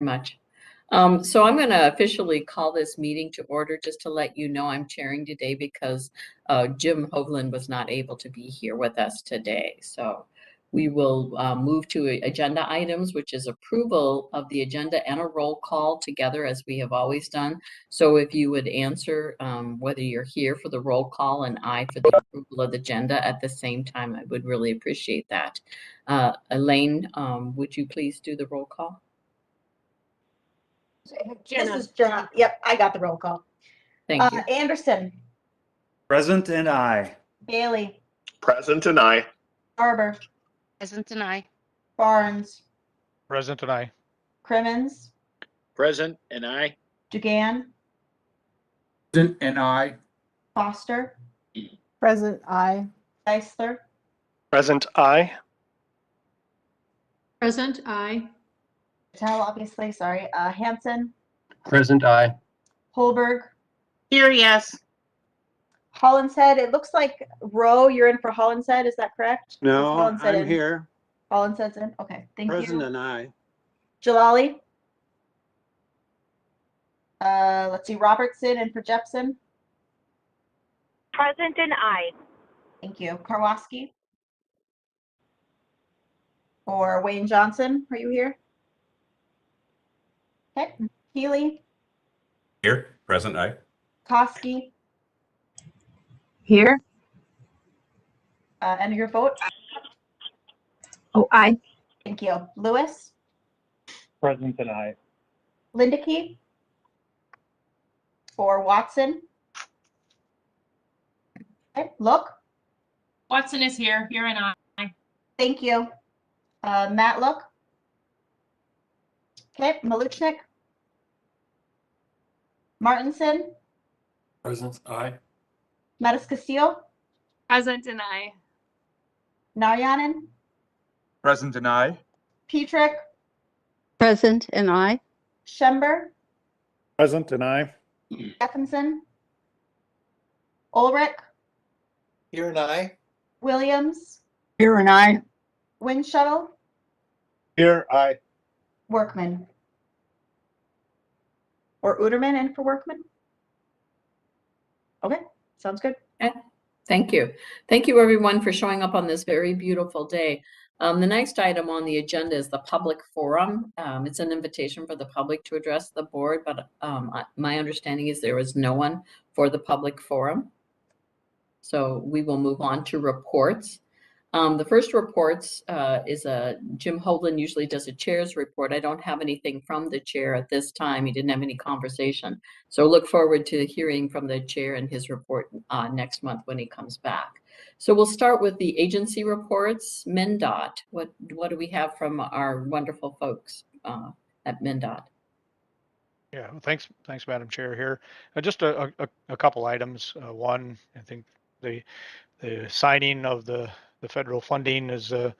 much. So I'm going to officially call this meeting to order just to let you know I'm chairing today because Jim Hovland was not able to be here with us today. So we will move to agenda items, which is approval of the agenda and a roll call together as we have always done. So if you would answer whether you're here for the roll call and I for the approval of the agenda at the same time, I would really appreciate that. Elaine, would you please do the roll call? This is Jenna. Yep, I got the roll call. Thank you. Anderson. Present and I. Bailey. Present and I. Barber. Present and I. Barnes. Present and I. Crimmins. Present and I. Dugan. Present and I. Foster. Present I. Geisler. Present I. Present I. Patel, obviously, sorry. Hanson. Present I. Holberg. Here, yes. Hollinshead. It looks like Rowe, you're in for Hollinshead. Is that correct? No, Is Hollinshead I'm in? here. Hollinshead's in. Okay, thank Present you. and I. Jalali. Let's see. Robertson in for Jepson. Present and I. Thank you. Karwoski. Or Wayne Johnson. Are you here? Okay. Healy. Here, present I. Koski. Here. Enter your vote. Oh, I. Thank you. Lewis. Present and I. Lindeke. Or Watson. Okay. Look. Watson is here. Here and I. Thank you. Matt Look. Okay. Maluchnik. Martinson. Present I. Metis Castillo. Present and I. Naryanin. Present and I. Petrick. Present and I. Schember. Present and I. Stephenson. Ulrich. Here and I. Williams. Here and I. Windshuttle. Here, I. Workman. Or Uderman in for Workman. Okay, sounds good. Okay. Thank you. Thank you, everyone, for showing up on this very beautiful day. The next item on the agenda is the public forum. It's an invitation for the public to address the board, but my understanding is there is no one for the public forum. So we will move on to reports. The first reports is Jim Hovland usually does a chair's report. I don't have anything from the chair at this time. He didn't have any conversation. So look forward to hearing from the chair and his report next month when he comes back. So we'll start with the agency reports. MnDOT, what do we have from our wonderful folks at MnDOT? Yeah, well, thanks, Madam Chair. Here, just a couple items. One, I think the signing of the federal funding is a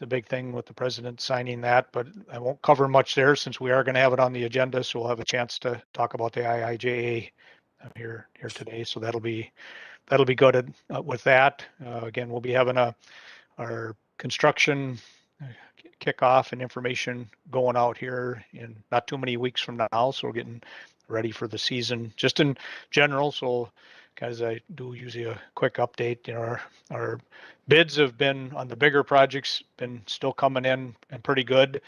big thing with the president signing that, but I won't cover much there since we are going to have it on the agenda, so we'll have a chance to talk about the IIJA here today. So that'll be good with that. Again, we'll be having our construction kickoff and information going out here in not too many weeks from now, so we're getting ready for the season just in general. So guys, I do usually a quick update. You know, our bids have been on the bigger projects been still coming in and pretty good.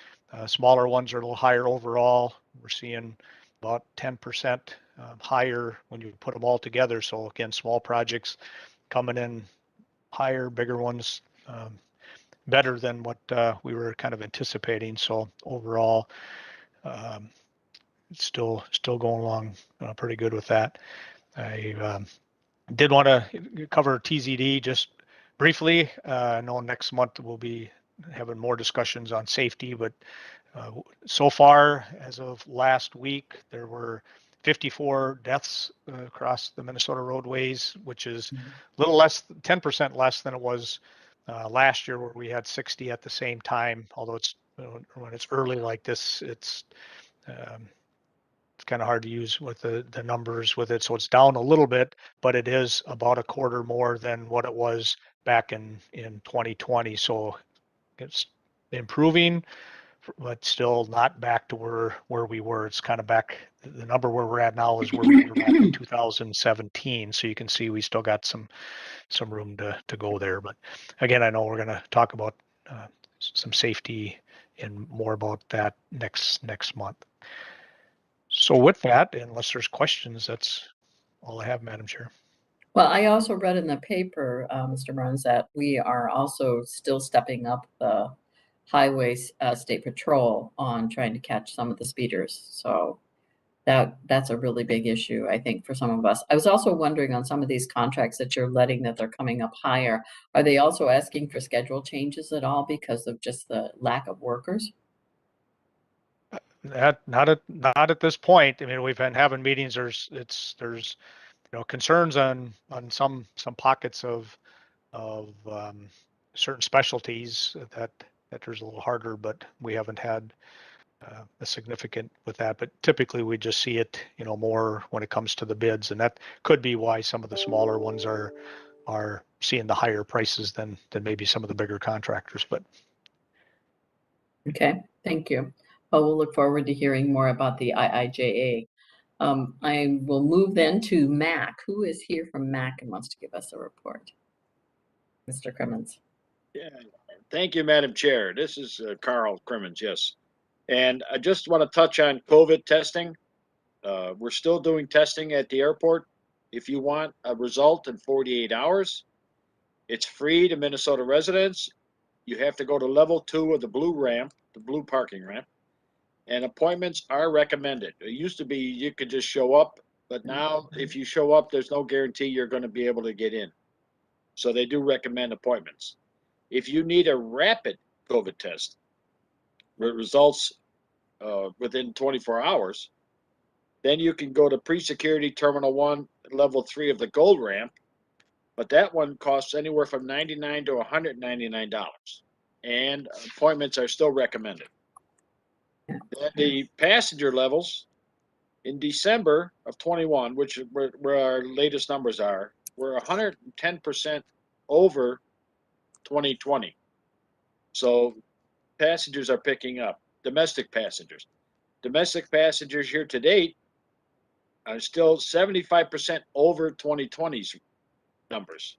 Smaller ones are a little higher overall. We're seeing about 10% higher when you put them all together. So again, small projects coming in higher, bigger ones better than what we were kind of anticipating. So overall, it's still going along pretty good with that. I did want to cover TZD just briefly. I know next month we'll be having more discussions on safety, but so far, as of last week, there were 54 deaths across the Minnesota roadways, which is a little less, 10% less than it was last year, where we had 60 at the same time. Although it's when it's early like this, it's kind of hard to use with the numbers with it. So it's down a little bit, but it is about a quarter more than what it was back in 2020. So it's improving but still not back to where we were. It's kind of back. The number where we're at now is where we were back in 2017. So you can see we still got some room to go there. But again, I know we're going to talk about some safety and more about that next month. So with that, unless there's questions, that's all I have, Madam Chair. Well, I also read in the paper, Mr. Burns, that we are also still stepping up the highway state patrol on trying to catch some of the speeders. So that's a really big issue, I think, for some of us. I was also wondering on some of these contracts that you're letting that they're coming up higher, are they also asking for schedule changes at all because of just the lack of workers? Not at this point. I mean, we've been having meetings. There's concerns on some pockets of certain specialties that there's a little harder, but we haven't had a significant with that. But typically we just see it, more when it comes to the bids, and that could be why some of the smaller ones are seeing the higher prices than maybe some of the bigger contractors. But okay, thank you. Well, we'll look forward to hearing more about the IIJA. I will move then to MAC. Who is here from MAC and wants to give us a report? Mr. Crimmins. Yeah, thank you, Madam Chair. This is Carl Crimmins, yes. And I just want to touch on COVID testing. We're still doing testing at the airport. If you want a result in 48 hours, it's free to Minnesota residents. You have to go to level 2 of the blue ramp, the blue parking ramp, and appointments are recommended. It used to be you could just show up, but now if you show up, there's no guarantee you're going to be able to get in. So they do recommend appointments. If you need a rapid COVID test, results within 24 hours, then you can go to pre-security terminal 1, level 3 of the gold ramp, but that one costs anywhere from $99 to $199, and appointments are still recommended. Then the passenger levels in December of 21, which where our latest numbers are, we're 110% over 2020. So passengers are picking up. Domestic passengers here to date are still 75% over 2020's numbers.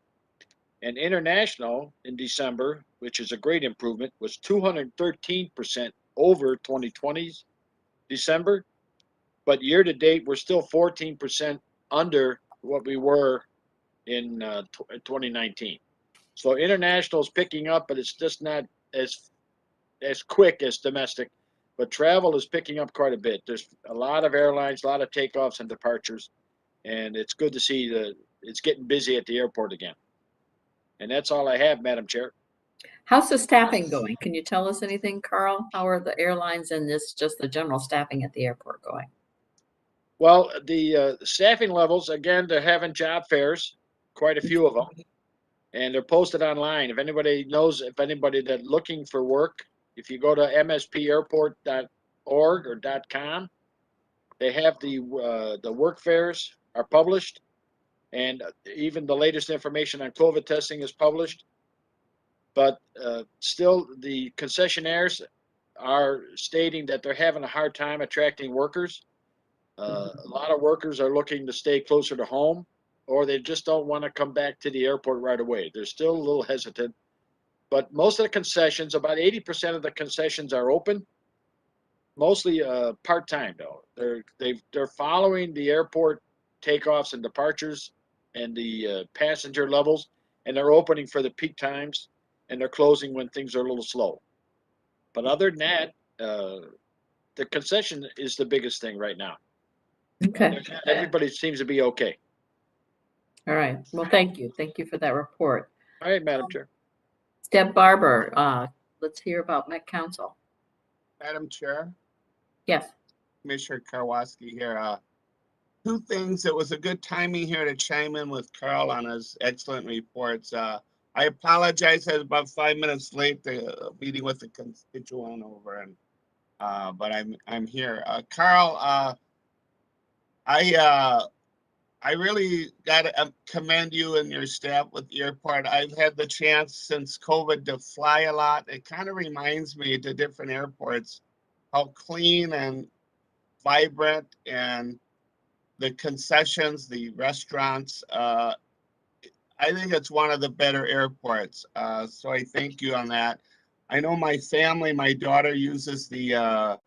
And international in December, which is a great improvement, was 213% over 2020's December. But year to date, we're still 14% under what we were in 2019. So international is picking up, but it's just not as quick as domestic. But travel is picking up quite a bit. There's a lot of airlines, a lot of takeoffs and departures, and it's good to see that it's getting busy at the airport again. And that's all I have, Madam Chair. How's the staffing going? Can you tell us anything, Carl? How are the airlines and just the general staffing at the airport going? Well, the staffing levels, again, they're having job fairs, quite a few of them, and they're posted online. If anybody knows, if anybody that's looking for work, if you go to mspairport.org or .com, they have the work fairs are published, and even the latest information on COVID testing is published. But still, the concessionaires are stating that they're having a hard time attracting workers. A lot of workers are looking to stay closer to home, or they just don't want to come back to the airport right away. They're still a little hesitant. But most of the concessions, about 80% of the concessions are open, mostly part-time though. They're following the airport takeoffs and departures and the passenger levels, and they're opening for the peak times, and they're closing when things are a little slow. But other than that, the concession is the biggest thing right now. Okay. Everybody seems to be okay. All right. Well, thank you. Thank you for that report. All right, Madam Chair. Deb Barber, let's hear about Met Council. Madam Chair, Yes. Commissioner Karwoski here. Two things. It was a good timing here to chime in with Carl on his excellent reports. I apologize. I was about 5 minutes late to meeting with the constituent over, and but I'm here. Carl, I I really got to commend you and your staff with the airport. I've had the chance since COVID to fly a lot. It kind of reminds me to different airports how clean and vibrant and the concessions, the restaurants. I think it's one of the better airports. So I thank you on that. I know my family, my daughter uses the,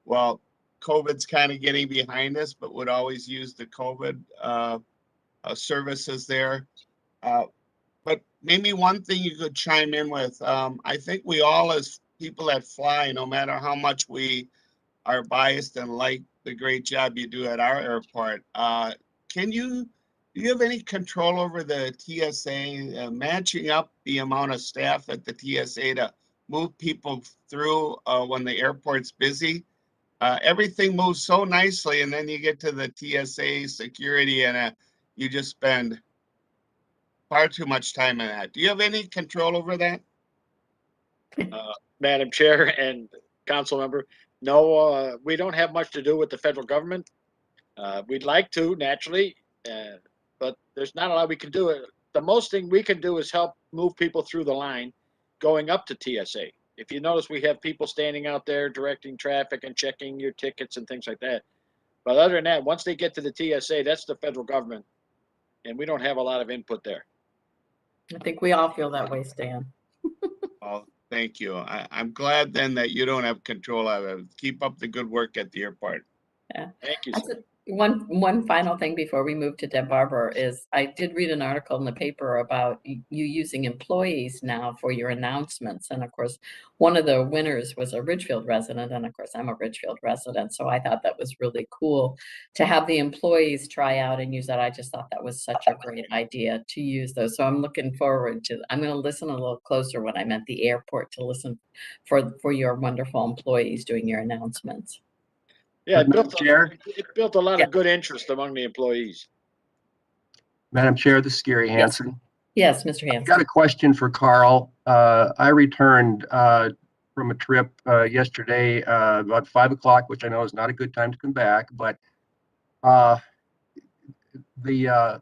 well, COVID's kind of getting behind us, but would always use the COVID services there. But maybe one thing you could chime in with, I think we all as people that fly, no matter how much we are biased and like the great job you do at our airport, do you have any control over the TSA, matching up the amount of staff at the TSA to move people through when the airport's busy? Everything moves so nicely, and then you get to the TSA security and you just spend far too much time in that. Do you have any control over that? Madam Chair and council member, no, we don't have much to do with the federal government. We'd like to, naturally, but there's not a lot we can do. The most thing we can do is help move people through the line going up to TSA. If you notice, we have people standing out there directing traffic and checking your tickets and things like that. But other than that, once they get to the TSA, that's the federal government, and we don't have a lot of input there. I think we all feel that way, Stan. Oh, thank you. I'm glad then that you don't have control of it. Keep up the good work at the airport. Yeah. Thank you. One final thing before we move to Deb Barber is I did read an article in the paper about you using employees now for your announcements. And of course, one of the winners was a Ridgefield resident. And of course, I'm a Ridgefield resident. So I thought that was really cool to have the employees try out and use that. I just thought that was such a great idea to use those. So I'm looking forward to, I'm going to listen a little closer when I'm at the airport to listen for your wonderful employees doing your announcements. Yeah, it Chair? built a lot of good interest among the employees. Madam Chair, this is Gary Hansen. Yes, Mr. Hansen. I've got a question for Carl. I returned from a trip yesterday about 5 o'clock, which I know is not a good time to come back, but the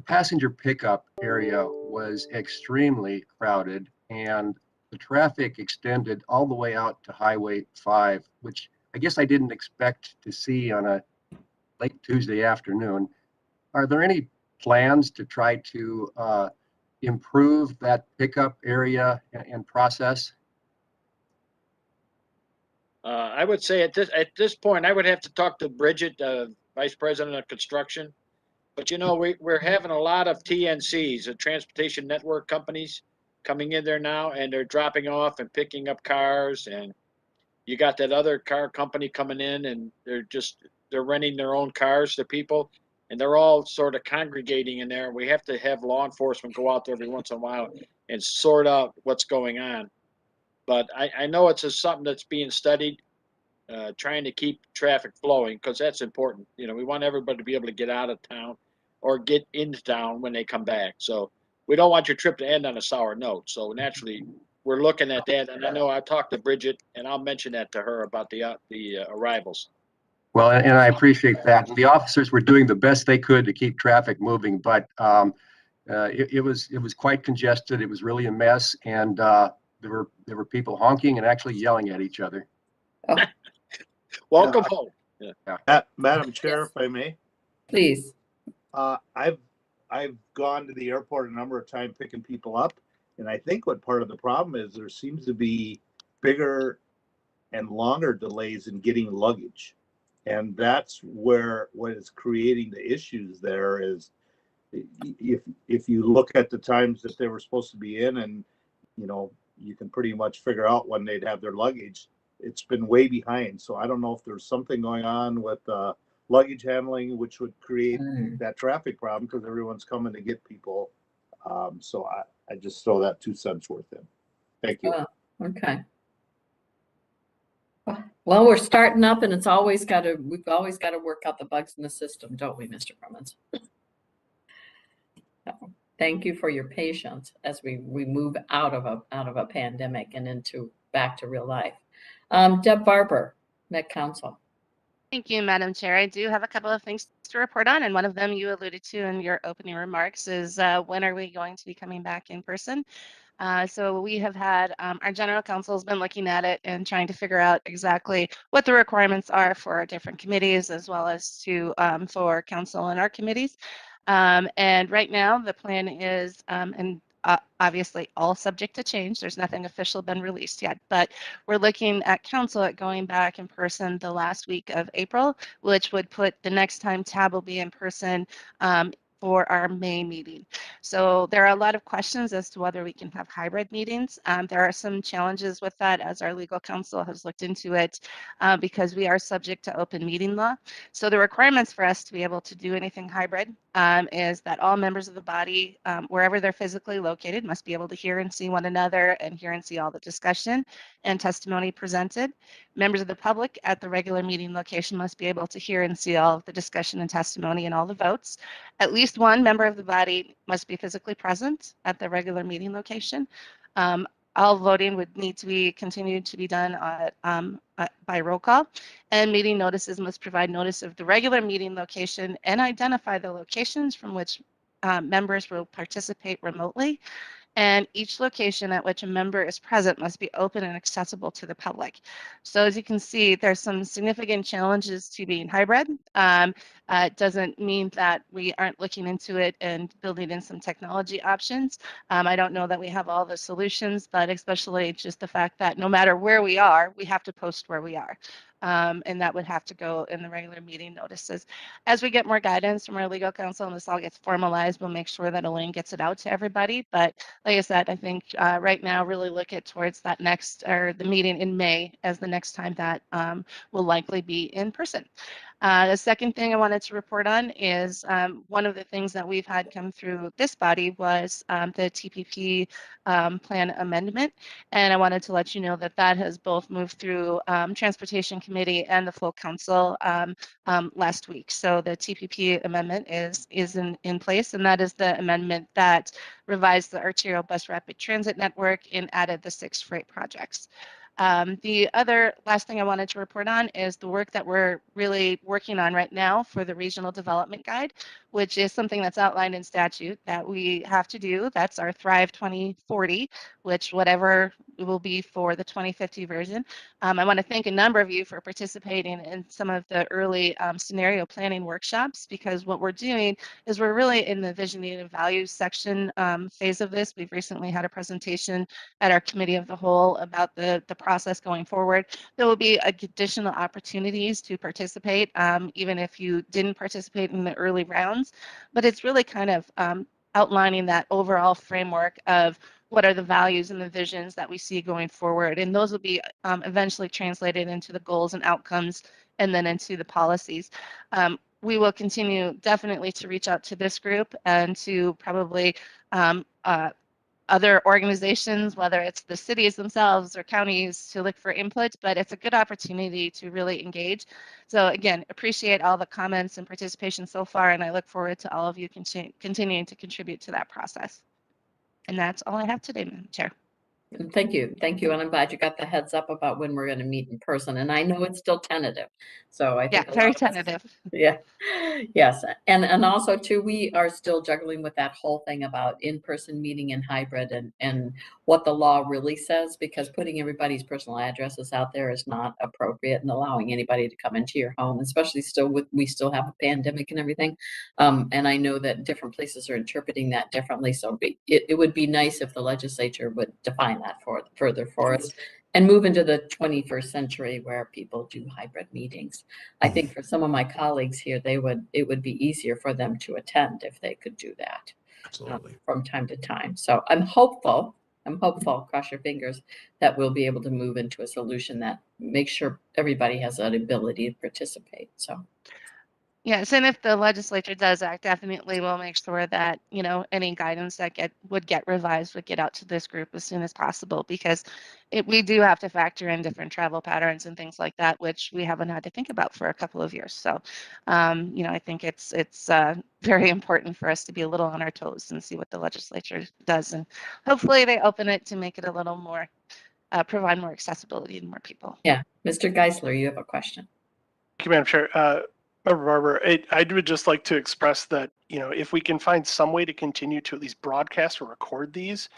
passenger pickup area was extremely crowded, and the traffic extended all the way out to Highway 5, which I guess I didn't expect to see on a late Tuesday afternoon. Are there any plans to try to improve that pickup area and process? I would say at this point, I would have to talk to Bridget, Vice President of Construction. But you know, we're having a lot of TNCs, transportation network companies, coming in there now, and they're dropping off and picking up cars. And you got that other car company coming in, and they're renting their own cars to people, and they're all sort of congregating in there. We have to have law enforcement go out there every once in a while and sort out what's going on. But I know it's something that's being studied, trying to keep traffic flowing, because that's important. You know, we want everybody to be able to get out of town or get into town when they come back. So we don't want your trip to end on a sour note. So naturally, we're looking at that. And I know I talked to Bridget, and I'll mention that to her about the arrivals. Well, and I appreciate that. The officers were doing the best they could to keep traffic moving, but it was quite congested. It was really a mess, and there were people honking and actually yelling at each other. Oh. Welcome home. Yeah. Madam Chair, if I may. Please. I've gone to the airport a number of times picking people up, and I think what part of the problem is there seems to be bigger and longer delays in getting luggage. And that's what is creating the issues there is if you look at the times that they were supposed to be in, and you know, you can pretty much figure out when they'd have their luggage. It's been way behind. So I don't know if there's something going on with luggage handling, which would create that traffic problem because everyone's coming to get people. So I just throw that 2 cents worth in. Thank you. Okay. Well, we're starting up, and we've always got to work out the bugs in the system, don't we, Mr. Crummins? Thank you for your patience as we move out of a pandemic and back to real life. Deb Barber, Met Council. Thank you, Madam Chair. I do have a couple of things to report on, and one of them you alluded to in your opening remarks is when are we going to be coming back in person? So we have had, our general counsel has been looking at it and trying to figure out exactly what the requirements are for our different committees as well as for council and our committees. And right now the plan is, and obviously all subject to change. There's nothing official been released yet, but we're looking at council at going back in person the last week of April, which would put the next time TAB will be in person for our May meeting. So there are a lot of questions as to whether we can have hybrid meetings. There are some challenges with that as our legal counsel has looked into it because we are subject to open meeting law. So the requirements for us to be able to do anything hybrid is that all members of the body, wherever they're physically located, must be able to hear and see one another and hear and see all the discussion and testimony presented. Members of the public at the regular meeting location must be able to hear and see all of the discussion and testimony and all the votes. At least one member of the body must be physically present at the regular meeting location. All voting would need to be continued to be done by roll call, and meeting notices must provide notice of the regular meeting location and identify the locations from which members will participate remotely. And each location at which a member is present must be open and accessible to the public. So as you can see, there's some significant challenges to being hybrid. It doesn't mean that we aren't looking into it and building in some technology options. I don't know that we have all the solutions, but especially just the fact that no matter where we are, we have to post where we are. And that would have to go in the regular meeting notices. As we get more guidance from our legal counsel and this all gets formalized, we'll make sure that Elaine gets it out to everybody. But like I said, I think right now really look at towards that next or the meeting in May as the next time that will likely be in person. The second thing I wanted to report on is one of the things that we've had come through this body was the TPP plan amendment. And I wanted to let you know that that has both moved through Transportation Committee and the full council last week. So the TPP amendment is in place, and that is the amendment that revised the arterial bus rapid transit network and added the 6 freight projects. The other last thing I wanted to report on is the work that we're really working on right now for the regional development guide, which is something that's outlined in statute that we have to do. That's our Thrive 2040, which whatever it will be for the 2050 version. I want to thank a number of you for participating in some of the early scenario planning workshops, because what we're doing is we're really in the visioning and values section phase of this. We've recently had a presentation at our committee of the whole about the process going forward. There will be additional opportunities to participate, even if you didn't participate in the early rounds, but it's really kind of outlining that overall framework of what are the values and the visions that we see going forward. And those will be eventually translated into the goals and outcomes and then into the policies. We will continue definitely to reach out to this group and to probably other organizations, whether it's the cities themselves or counties, to look for input, but it's a good opportunity to really engage. So again, appreciate all the comments and participation so far, and I look forward to all of you continuing to contribute to that process. And that's all I have today, Madam Chair. Thank you. Thank you. And I'm glad you got the heads up about when we're going to meet in person. And I know it's still tentative. So I think very tentative. Yeah. Yes. And also too, we are still juggling with that whole thing about in-person meeting and hybrid and what the law really says, because putting everybody's personal addresses out there is not appropriate, and allowing anybody to come into your home, especially we still have a pandemic and everything. And I know that different places are interpreting that differently. So it would be nice if the legislature would define that further for us and move into the 21st century where people do hybrid meetings. I think for some of my colleagues here, it would be easier for them to attend if they could do that. Absolutely. From time to time. So I'm hopeful, cross your fingers, that we'll be able to move into a solution that makes sure everybody has that ability to participate. So. Yes, and if the legislature does act, definitely we'll make sure that, any guidance that would get revised would get out to this group as soon as possible, because we do have to factor in different travel patterns and things like that, which we haven't had to think about for a couple of years. So, I think it's very important for us to be a little on our toes and see what the legislature does. And hopefully they open it to make it a little more, provide more accessibility to more people. Yeah. Mr. Geisler, you have a question. Thank you, Madam Chair. Member Barber, I would just like to express that, if we can find some way to continue to at least broadcast or record these,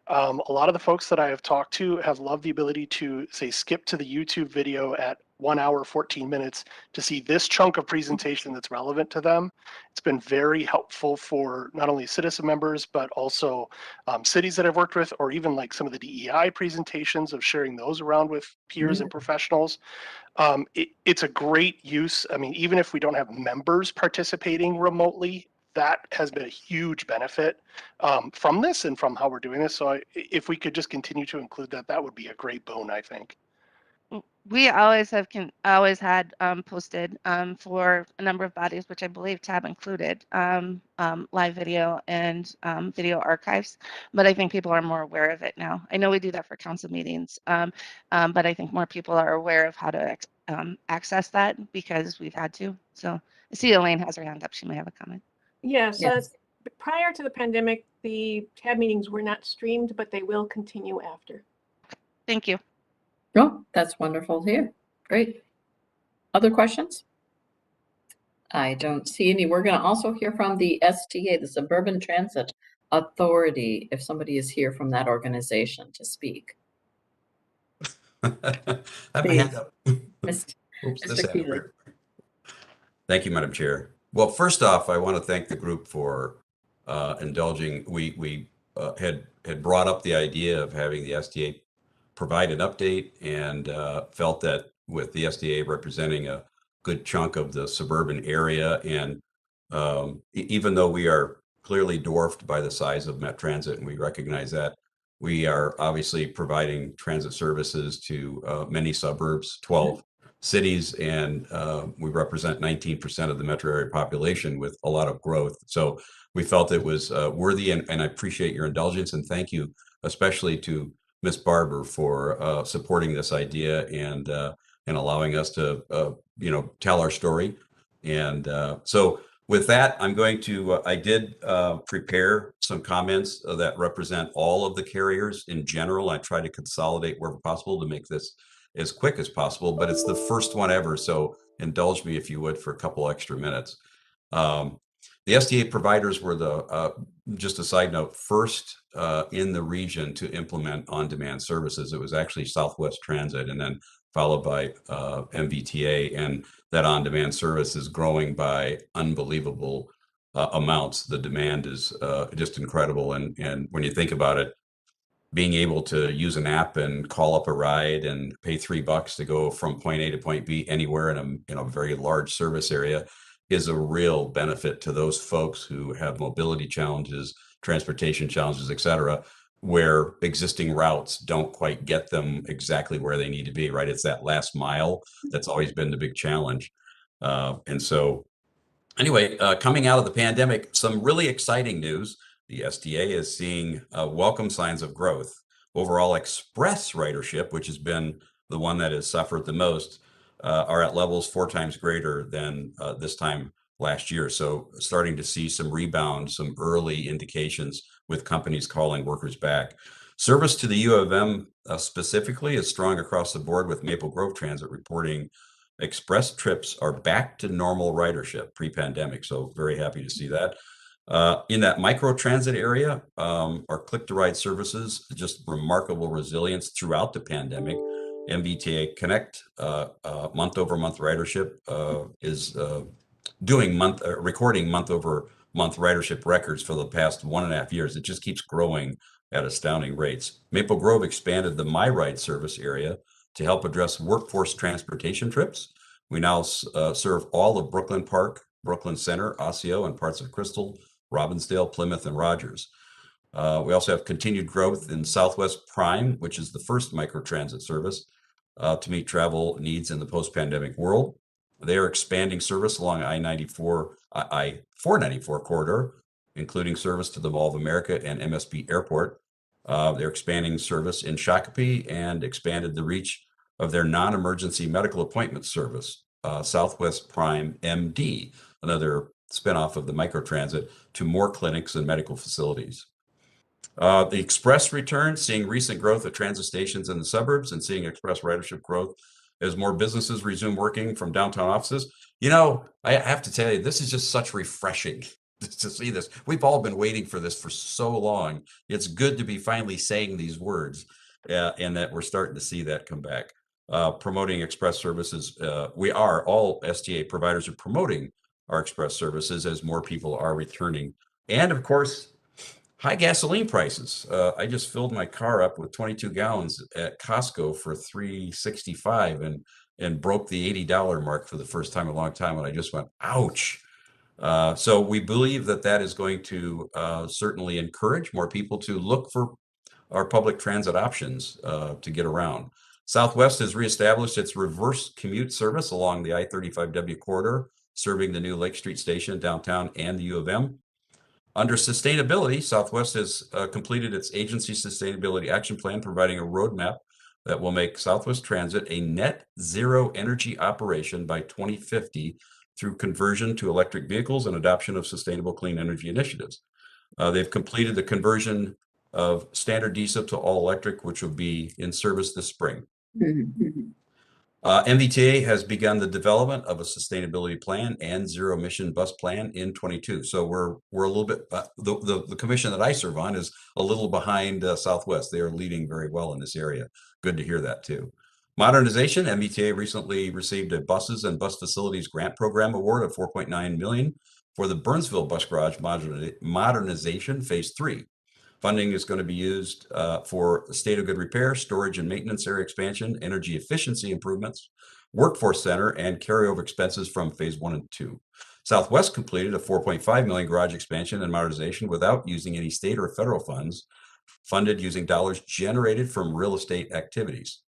a lot of the folks that I have talked to have loved the ability to, say, skip to the YouTube video at 1 hour, 14 minutes to see this chunk of presentation that's relevant to them. It's been very helpful for not only citizen members, but also cities that I've worked with, or even like some of the DEI presentations of sharing those around with peers and professionals. It's a great use. I mean, even if we don't have members participating remotely, that has been a huge benefit from this and from how we're doing this. So if we could just continue to include that, that would be a great boon, I think. We always have always had posted for a number of bodies, which I believe TAB included, live video and video archives. But I think people are more aware of it now. I know we do that for council meetings, but I think more people are aware of how to access that because we've had to. So I see Elaine has her hand up. She may have a comment. Yes, prior to the pandemic, the TAB meetings were not streamed, but they will continue after. Thank you. Oh, that's wonderful to hear. Great. Other questions? I don't see any. We're going to also hear from the STA, the Suburban Transit Authority, if somebody is here from that organization to speak. I have my hand up. Oops, this Mr. Keeley. Thank you, Madam Chair. Well, first off, I want to thank the group for indulging. We had brought up the idea of having the STA provide an update and felt that with the SDA representing a good chunk of the suburban area, and even though we are clearly dwarfed by the size of Met Transit, and we recognize that, we are obviously providing transit services to many suburbs, 12 cities, and we represent 19% of the metro area population with a lot of growth. So we felt it was worthy, and I appreciate your indulgence, and thank you especially to Ms. Barber for supporting this idea and allowing us to tell our story. And so with that, I'm going to I did prepare some comments that represent all of the carriers in general. I try to consolidate where possible to make this as quick as possible, but it's the first one ever, so indulge me if you would for a couple extra minutes. The SDA providers were the, just a side note, first in the region to implement on-demand services. It was actually Southwest Transit and then followed by MVTA, and that on-demand service is growing by unbelievable amounts. The demand is just incredible. And when you think about it, being able to use an app and call up a ride and pay $3 to go from point A to point B anywhere in a very large service area is a real benefit to those folks who have mobility challenges, transportation challenges, et cetera, where existing routes don't quite get them exactly where they need to be, right? It's that last mile that's always been the big challenge. And so anyway, coming out of the pandemic, some really exciting news. The SDA is seeing welcome signs of growth. Overall express ridership, which has been the one that has suffered the most, are at levels 4 times greater than this time last year. So starting to see some rebound, some early indications with companies calling workers back. Service to the U of M specifically is strong across the board, with Maple Grove Transit reporting express trips are back to normal ridership pre-pandemic. So very happy to see that. In that micro transit area, our click-to-ride services, just remarkable resilience throughout the pandemic. MBTA Connect month-over-month ridership is recording month-over-month ridership records for the past 1.5 years. It just keeps growing at astounding rates. Maple Grove expanded the MyRide service area to help address workforce transportation trips. We now serve all of Brooklyn Park, Brooklyn Center, Osseo, and parts of Crystal, Robbinsdale, Plymouth, and Rogers. We also have continued growth in Southwest Prime, which is the first microtransit service to meet travel needs in the post-pandemic world. They are expanding service along I-494 corridor, including service to the Mall of America and MSP Airport. They're expanding service in Shakopee and expanded the reach of their non-emergency medical appointment service, Southwest Prime MD, another spinoff of the microtransit, to more clinics and medical facilities. The express return, seeing recent growth at transit stations in the suburbs and seeing express ridership growth as more businesses resume working from downtown offices. You know, I have to tell you, this is just such refreshing to see this. We've all been waiting for this for so long. It's good to be finally saying these words, and that we're starting to see that come back. Promoting express services. All STA providers are promoting our express services as more people are returning. And of course, high gasoline prices. I just filled my car up with 22 gallons at Costco for $3.65 and broke the $80 mark for the first time in a long time. And I just went, ouch. So we believe that that is going to certainly encourage more people to look for our public transit options to get around. Southwest has reestablished its reverse commute service along the I-35W corridor, serving the new Lake Street Station downtown and the U of M. Under sustainability, Southwest has completed its agency sustainability action plan, providing a roadmap that will make Southwest Transit a net zero energy operation by 2050 through conversion to electric vehicles and adoption of sustainable clean energy initiatives. They've completed the conversion of standard diesel to all electric, which will be in service this spring. MBTA has begun the development of a sustainability plan and zero emission bus plan in 22. So we're a little bit, the commission that I serve on is a little behind Southwest. They are leading very well in this area. Good to hear that too. Modernization, MBTA recently received a buses and bus facilities grant program award of $4.9 million for the Burnsville Bus Garage modernization phase 3. Funding is going to be used for state of good repair, storage and maintenance area expansion, energy efficiency improvements, workforce center, and carryover expenses from phase 1 and 2. Southwest completed a $4.5 million garage expansion and modernization without using any state or federal funds, funded using dollars generated from real estate activities.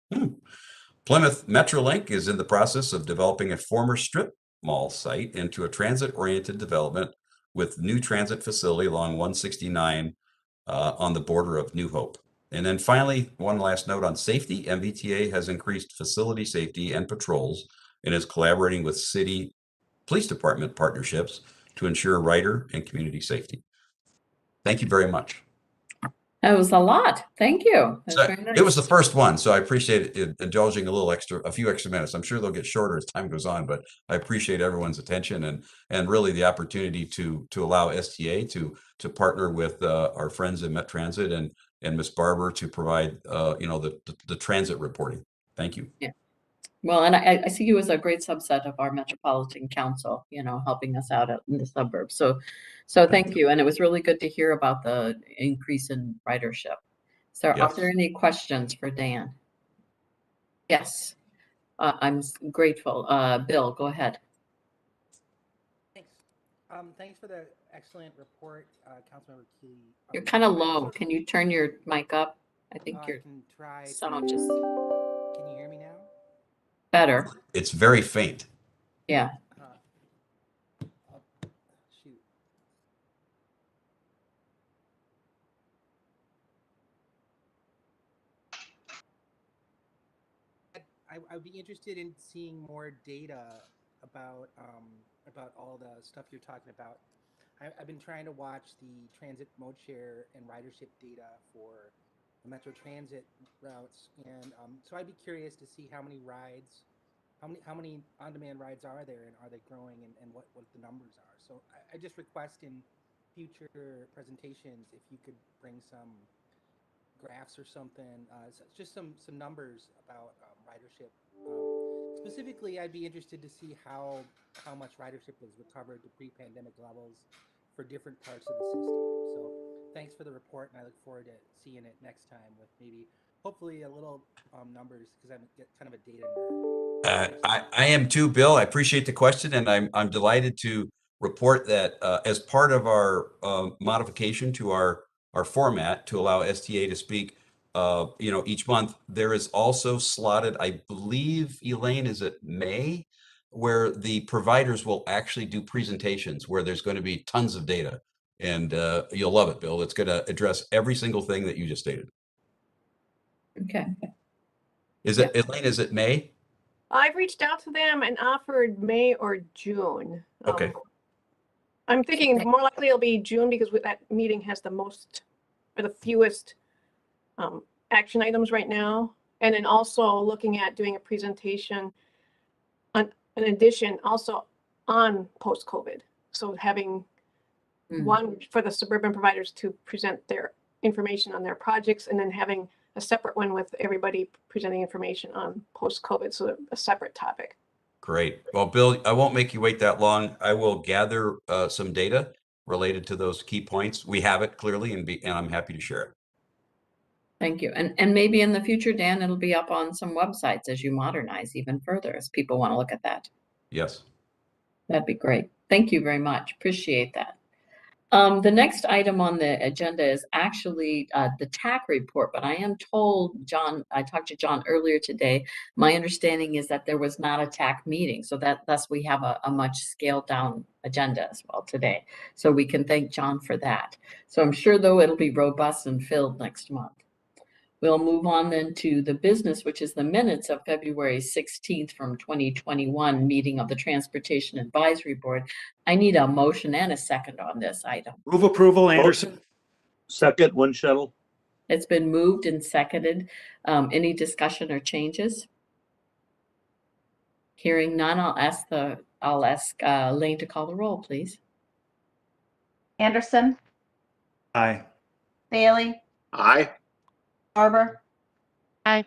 Plymouth Metrolink is in the process of developing a former strip mall site into a transit-oriented development with new transit facility along 169 on the border of New Hope. And then finally, one last note on safety. MBTA has increased facility safety and patrols and is collaborating with city police department partnerships to ensure rider and community safety. Thank you very much. That was a lot. Thank you. That's very nice. It was the first one, so I appreciate it indulging a few extra minutes. I'm sure they'll get shorter as time goes on, but I appreciate everyone's attention and really the opportunity to allow STA to partner with our friends in Met Transit and Ms. Barber to provide the transit reporting. Thank you. Yeah. Well, and I see you as a great subset of our Metropolitan Council, helping us out in the suburbs. So thank you. And it was really good to hear about the increase in ridership. So Yes. Are there any questions for Dan? Yes, I'm grateful. Bill, go ahead. Thanks. Thanks for the excellent report, Councilmember Key. You're kind of low. Can you turn your mic up? I think your sound just... Can you hear me now? Better. It's very faint. Yeah. Shoot. I would be interested in seeing more data about all the stuff you're talking about. I've been trying to watch the transit mode share and ridership data for the Metro Transit routes, and so I'd be curious to see how many rides, how many on-demand rides are there, and are they growing, and what the numbers are. So I just request in future presentations if you could bring some graphs or something, just some numbers about ridership. Specifically, I'd be interested to see how much ridership has recovered to pre-pandemic levels for different parts of the system. So thanks for the report, and I look forward to seeing it next time with maybe, hopefully, a little numbers, because I'm kind of a data nerd. I am too, Bill. I appreciate the question, and I'm delighted to report that as part of our modification to our format to allow STA to speak, each month, there is also slotted, I believe, Elaine, is it May, where the providers will actually do presentations where there's going to be tons of data, and you'll love it, Bill. It's going to address every single thing that you just stated. Okay. Is it Elaine? Is it May? I've reached out to them and offered May or June. Okay. I'm thinking more likely it'll be June because that meeting has the most or the fewest action items right now. And then also looking at doing a presentation on, in addition, also on post-COVID. So having one for the suburban providers to present their information on their projects, and then having a separate one with everybody presenting information on post-COVID, so a separate topic. Great. Well, Bill, I won't make you wait that long. I will gather some data related to those key points. We have it clearly, and I'm happy to share it. Thank you. And maybe in the future, Dan, it'll be up on some websites as you modernize even further, as people want to look at that. Yes. That'd be great. Thank you very much. Appreciate that. The next item on the agenda is actually the TAC report, but I am told, John, I talked to John earlier today. My understanding is that there was not a TAC meeting, so that thus we have a much scaled down agenda as well today. So we can thank John for that. So I'm sure, though, it'll be robust and filled next month. We'll move on then to the business, which is the minutes of February 16th from 2021 meeting of the Transportation Advisory Board. I need a motion and a second on this item. Move approval, Anderson. Second, Winshuttle. It's been moved and seconded. Any discussion or changes? Hearing none, I'll ask Lane to call the roll, please. Anderson, Aye. Bailey, Aye. Barber, Aye.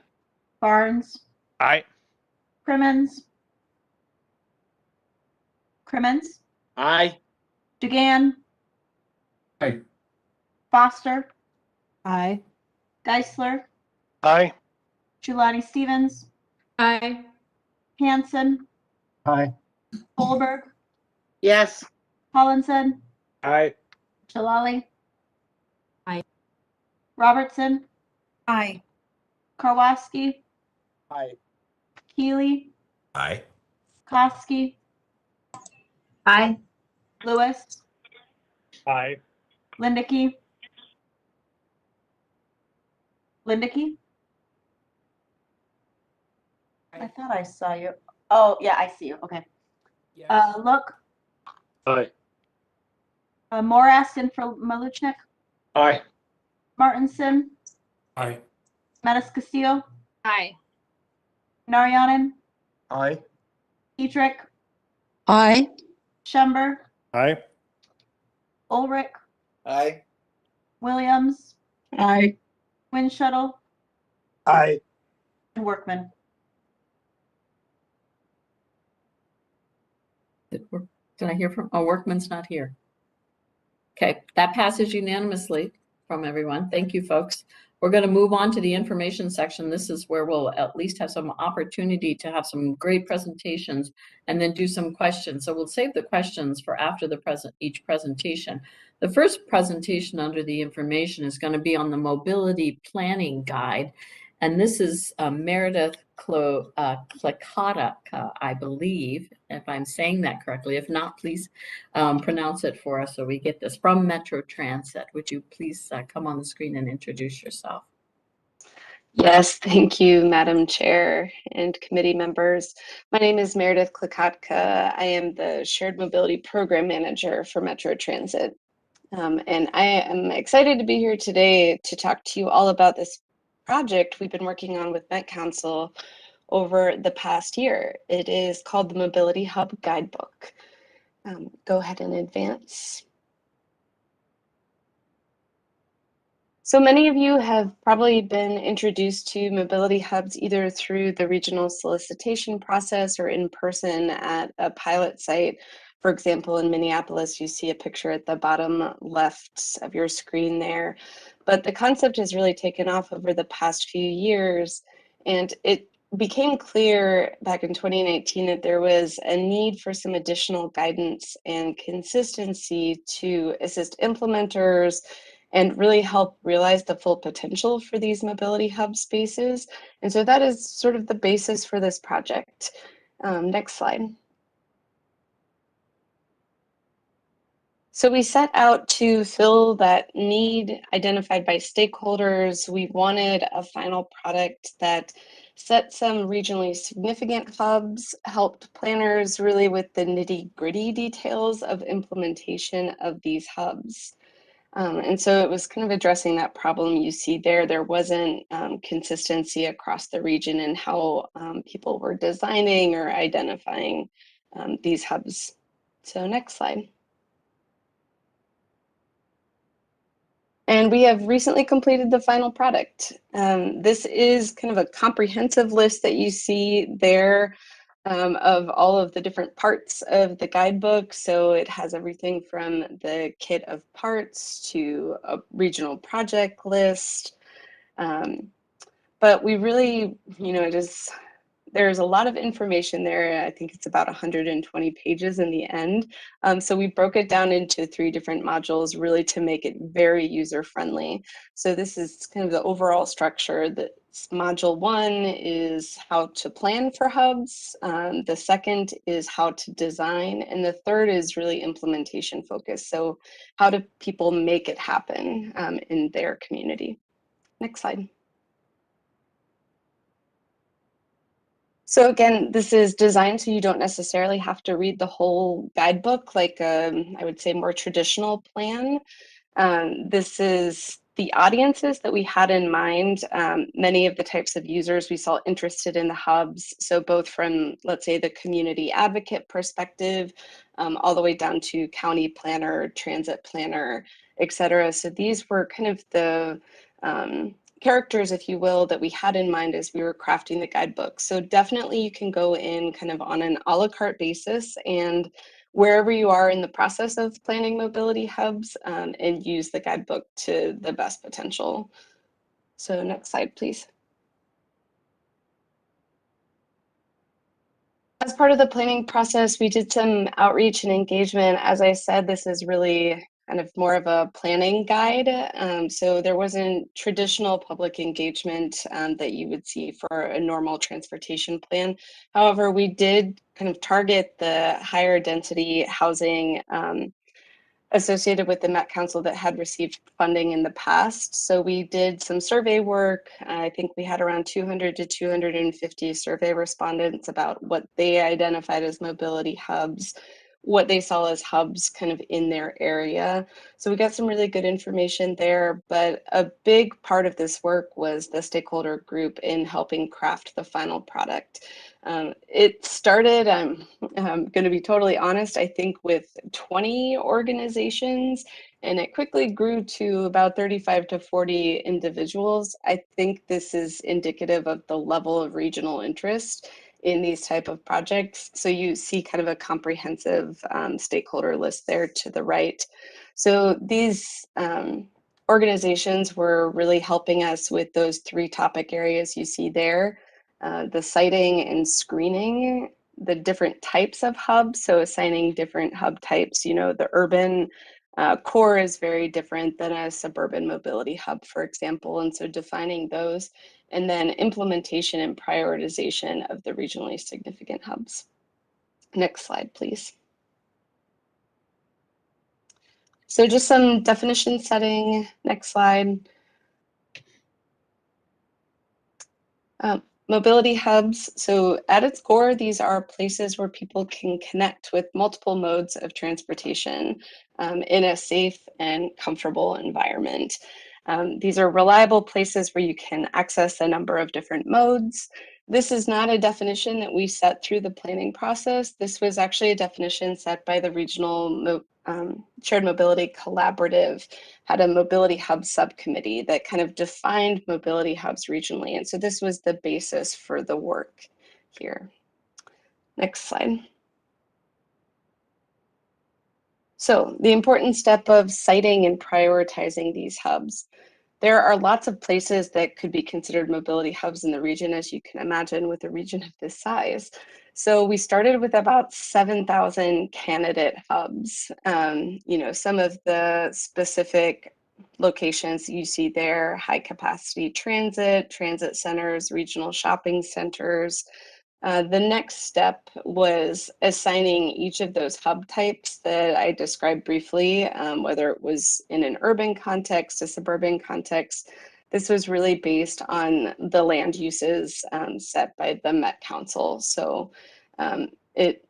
Barnes, Aye. Crimmins, Aye. Dugan, Aye. Foster, Aye. Geisler, Aye. Chulani Stevens, Aye. Hanson, Aye. Goldberg, Yes. Hollinson, Aye. Jalali. Aye. Robertson, Aye. Karwoski, Aye. Keeley, Aye. Koski, Aye. Lewis, Aye. Lindicky, I thought I saw you. Oh, yeah, I see you. Okay. Yes. Look, Aye. Moraston for Maluchnik, Aye. Martinson, Aye. Metis Castillo, Aye. Naryanin, Aye. Dietrich, Aye. Schember, Aye. Ulrich, Aye. Williams, Aye. Windshuttle, Aye. and Workman. Did I hear from, oh, Workman's not here. Okay, that passes unanimously from everyone. Thank you, folks. We're going to move on to the information section. This is where we'll at least have some opportunity to have some great presentations and then do some questions. So we'll save the questions for after each presentation. The first presentation under the information is going to be on the mobility planning guide. And this is Meredith Klekata, I believe, if I'm saying that correctly. If not, please pronounce it for us so we get this. From Metro Transit. Would you please come on the screen and introduce yourself? Yes, thank you, Madam Chair and committee members. My name is Meredith Klekatka. I am the Shared Mobility Program Manager for Metro Transit. And I am excited to be here today to talk to you all about this project we've been working on with Met Council over the past year. It is called the Mobility Hub Guidebook. Go ahead and advance. So many of you have probably been introduced to mobility hubs either through the regional solicitation process or in person at a pilot site. For example, in Minneapolis, you see a picture at the bottom left of your screen there. But the concept has really taken off over the past few years, and it became clear back in 2019 that there was a need for some additional guidance and consistency to assist implementers and really help realize the full potential for these mobility hub spaces. And so that is sort of the basis for this project. Next slide. So we set out to fill that need identified by stakeholders. We wanted a final product that set some regionally significant hubs, helped planners really with the nitty-gritty details of implementation of these hubs. And so it was kind of addressing that problem you see there. There wasn't consistency across the region in how people were designing or identifying these hubs. So next slide. And we have recently completed the final product. This is kind of a comprehensive list that you see there of all of the different parts of the guidebook. So it has everything from the kit of parts to a regional project list. But we really, there's a lot of information there. I think it's about 120 pages in the end. So we broke it down into 3 different modules really to make it very user-friendly. So this is kind of the overall structure. Module 1 is how to plan for hubs. The second is how to design. And the third is really implementation focused. So how do people make it happen in their community? Next slide. So again, this is designed so you don't necessarily have to read the whole guidebook like I would say more traditional plan. This is the audiences that we had in mind. Many of the types of users we saw interested in the hubs. So both from, let's say, the community advocate perspective, all the way down to county planner, transit planner, et cetera. So these were kind of the characters, if you will, that we had in mind as we were crafting the guidebook. So definitely you can go in kind of on an a la carte basis and wherever you are in the process of planning mobility hubs and use the guidebook to the best potential. So next slide, please. As part of the planning process, we did some outreach and engagement. As I said, this is really kind of more of a planning guide. So there wasn't traditional public engagement that you would see for a normal transportation plan. However, we did kind of target the higher density housing associated with the Met Council that had received funding in the past. So we did some survey work. I think we had around 200 to 250 survey respondents about what they identified as mobility hubs, what they saw as hubs kind of in their area. So we got some really good information there, but a big part of this work was the stakeholder group in helping craft the final product. It started, I'm going to be totally honest, I think with 20 organizations, and it quickly grew to about 35 to 40 individuals. I think this is indicative of the level of regional interest in these type of projects. So you see kind of a comprehensive stakeholder list there to the right. So these organizations were really helping us with those 3 topic areas you see there. The siting and screening, the different types of hubs, so assigning different hub types. The urban core is very different than a suburban mobility hub, for example, and so defining those, and then implementation and prioritization of the regionally significant hubs. Next slide, please. So just some definition setting. Next slide. Mobility hubs. So at its core, these are places where people can connect with multiple modes of transportation in a safe and comfortable environment. These are reliable places where you can access a number of different modes. This is not a definition that we set through the planning process. This was actually a definition set by the Regional Shared Mobility Collaborative, had a mobility hub subcommittee that kind of defined mobility hubs regionally. And so this was the basis for the work here. Next slide. So the important step of citing and prioritizing these hubs. There are lots of places that could be considered mobility hubs in the region, as you can imagine, with a region of this size. So we started with about 7,000 candidate hubs. Some of the specific locations you see there: high capacity transit centers, regional shopping centers. The next step was assigning each of those hub types that I described briefly, whether it was in an urban context, a suburban context. This was really based on the land uses set by the Met Council. So it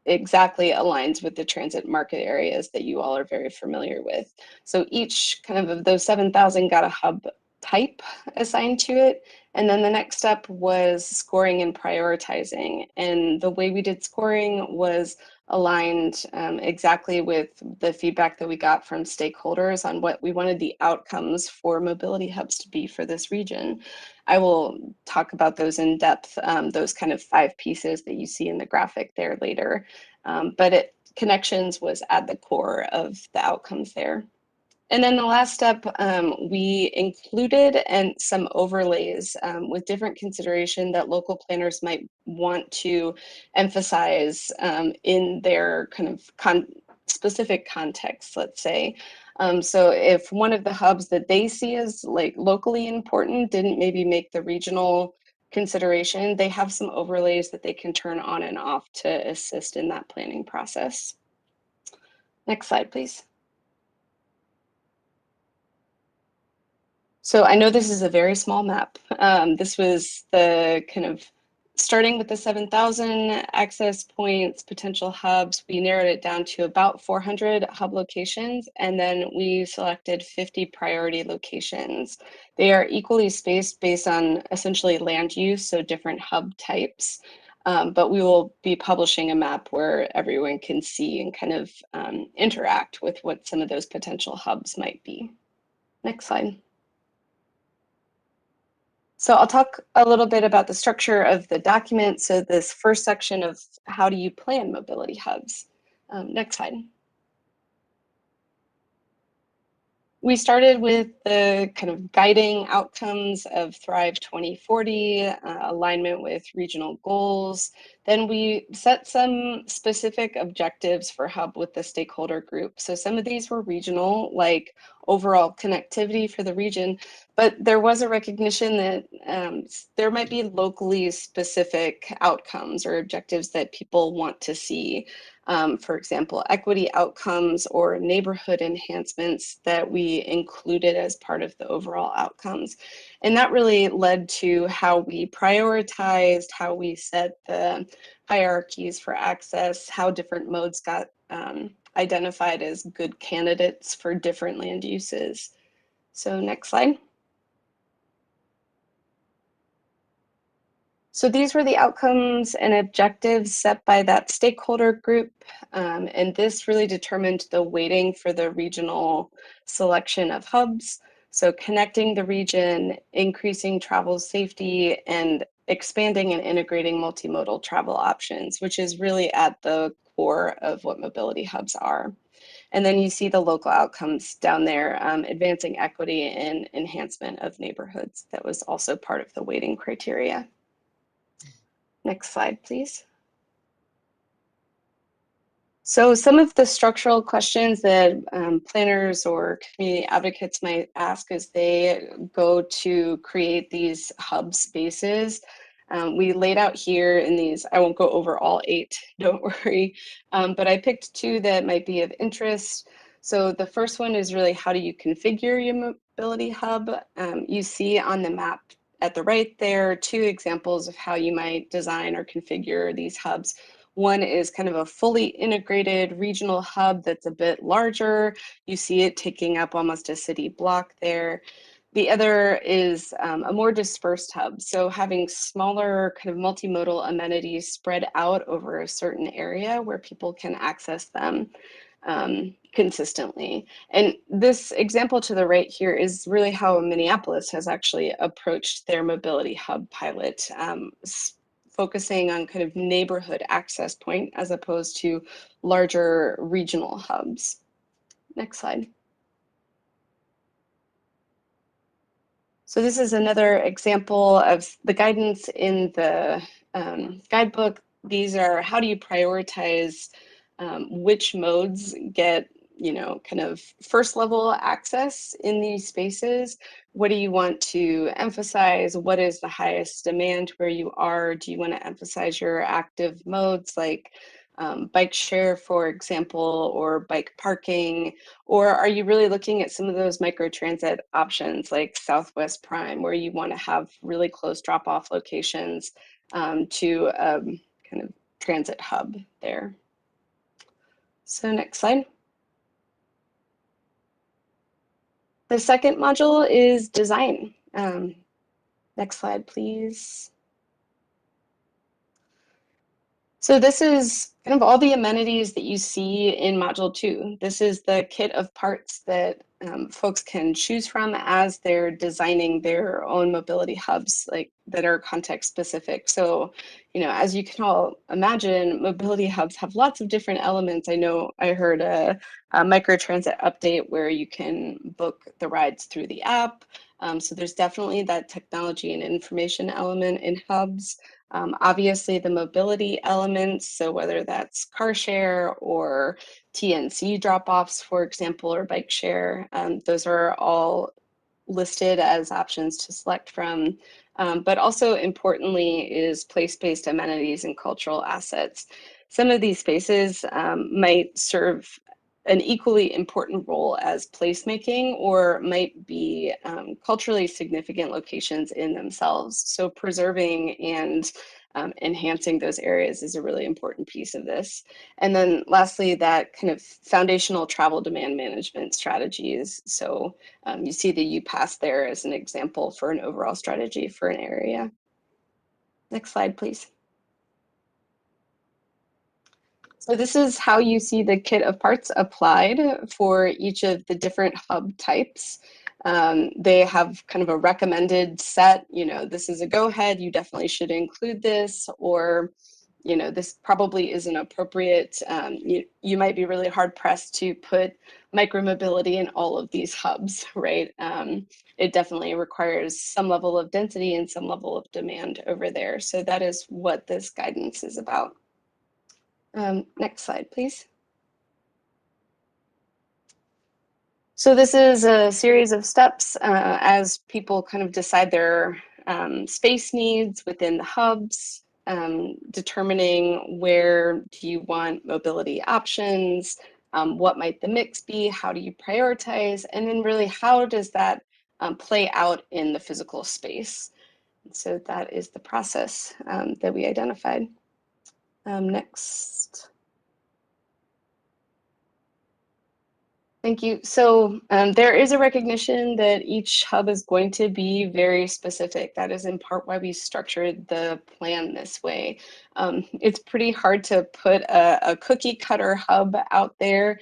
exactly aligns with the transit market areas that you all are very familiar with. So each kind of those 7,000 got a hub type assigned to it. And then the next step was scoring and prioritizing. And the way we did scoring was aligned exactly with the feedback that we got from stakeholders on what we wanted the outcomes for mobility hubs to be for this region. I will talk about those in depth, those kind of 5 pieces that you see in the graphic there later. But connections was at the core of the outcomes there. And then the last step, we included some overlays with different consideration that local planners might want to emphasize in their kind of specific context, let's say. So if one of the hubs that they see as like locally important didn't maybe make the regional consideration, they have some overlays that they can turn on and off to assist in that planning process. Next slide, please. So I know this is a very small map. This was the kind of starting with the 7,000 access points, potential hubs. We narrowed it down to about 400 hub locations, and then we selected 50 priority locations. They are equally spaced based on essentially land use, so different hub types. But we will be publishing a map where everyone can see and kind of interact with what some of those potential hubs might be. Next slide. So I'll talk a little bit about the structure of the document. So this first section of how do you plan mobility hubs? Next slide. We started with the kind of guiding outcomes of Thrive 2040, alignment with regional goals. Then we set some specific objectives for hub with the stakeholder group. So some of these were regional, like overall connectivity for the region, but there was a recognition that there might be locally specific outcomes or objectives that people want to see. For example, equity outcomes or neighborhood enhancements that we included as part of the overall outcomes. And that really led to how we prioritized, how we set the hierarchies for access, how different modes got identified as good candidates for different land uses. So next slide. So these were the outcomes and objectives set by that stakeholder group. And this really determined the weighting for the regional selection of hubs. So connecting the region, increasing travel safety, and expanding and integrating multimodal travel options, which is really at the core of what mobility hubs are. And then you see the local outcomes down there, advancing equity and enhancement of neighborhoods. That was also part of the weighting criteria. Next slide, please. So some of the structural questions that planners or community advocates might ask as they go to create these hub spaces, we laid out here in these. I won't go over all 8, don't worry, but I picked 2 that might be of interest. So the first one is really how do you configure your mobility hub? You see on the map at the right there 2 examples of how you might design or configure these hubs. One is kind of a fully integrated regional hub that's a bit larger. You see it taking up almost a city block there. The other is a more dispersed hub. So having smaller kind of multimodal amenities spread out over a certain area where people can access them consistently. And this example to the right here is really how Minneapolis has actually approached their mobility hub pilot, focusing on kind of neighborhood access point as opposed to larger regional hubs. Next slide. So this is another example of the guidance in the guidebook. These are how do you prioritize which modes get, you know, kind of first level access in these spaces. What do you want to emphasize? What is the highest demand where you are? Do you want to emphasize your active modes like bike share, for example, or bike parking? Or are you really looking at some of those microtransit options like Southwest Prime, where you want to have really close drop-off locations to kind of transit hub there? So next slide. The second module is design. Next slide, please. So this is kind of all the amenities that you see in Module 2. This is the kit of parts that folks can choose from as they're designing their own mobility hubs, like that are context specific. So, you know, as you can all imagine, mobility hubs have lots of different elements. I know I heard a microtransit update where you can book the rides through the app. So there's definitely that technology and information element in hubs. Obviously, the mobility elements, so whether that's car share or TNC drop-offs, for example, or bike share, those are all listed as options to select from. But also importantly is place-based amenities and cultural assets. Some of these spaces might serve an equally important role as placemaking or might be culturally significant locations in themselves. So preserving and enhancing those areas is a really important piece of this. And then lastly, that kind of foundational travel demand management strategies. So you see the UPass there as an example for an overall strategy for an area. Next slide, please. So this is how you see the kit of parts applied for each of the different hub types. They have kind of a recommended set, you know, this is a go-ahead, you definitely should include this, or, you know, this probably isn't appropriate. You might be really hard pressed to put micromobility in all of these hubs, right? It definitely requires some level of density and some level of demand over there. So that is what this guidance is about. Next slide, please. So this is a series of steps as people kind of decide their space needs within the hubs, determining where do you want mobility options, what might the mix be, how do you prioritize, and then really how does that play out in the physical space. So that is the process that we identified. Next. Thank you. So there is a recognition that each hub is going to be very specific. That is in part why we structured the plan this way. It's pretty hard to put a cookie cutter hub out there,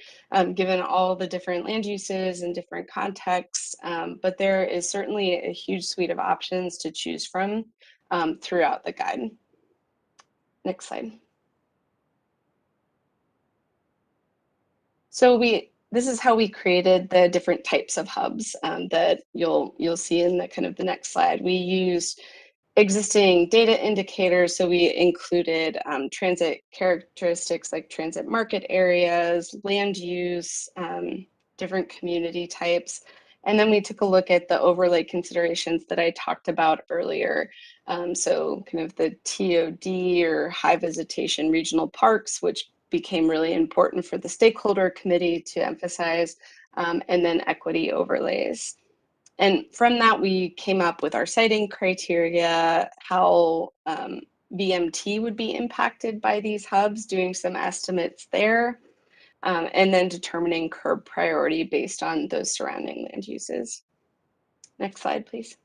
given all the different land uses and different contexts, but there is certainly a huge suite of options to choose from throughout the guide. Next slide. So this is how we created the different types of hubs that you'll see in the kind of the next slide. We used existing data indicators, so we included transit characteristics like transit market areas, land use, different community types. And then we took a look at the overlay considerations that I talked about earlier. So kind of the TOD or high visitation regional parks, which became really important for the stakeholder committee to emphasize, and then equity overlays. And from that, we came up with our siting criteria, how VMT would be impacted by these hubs, doing some estimates there, and then determining curb priority based on those surrounding land uses. Next slide, please.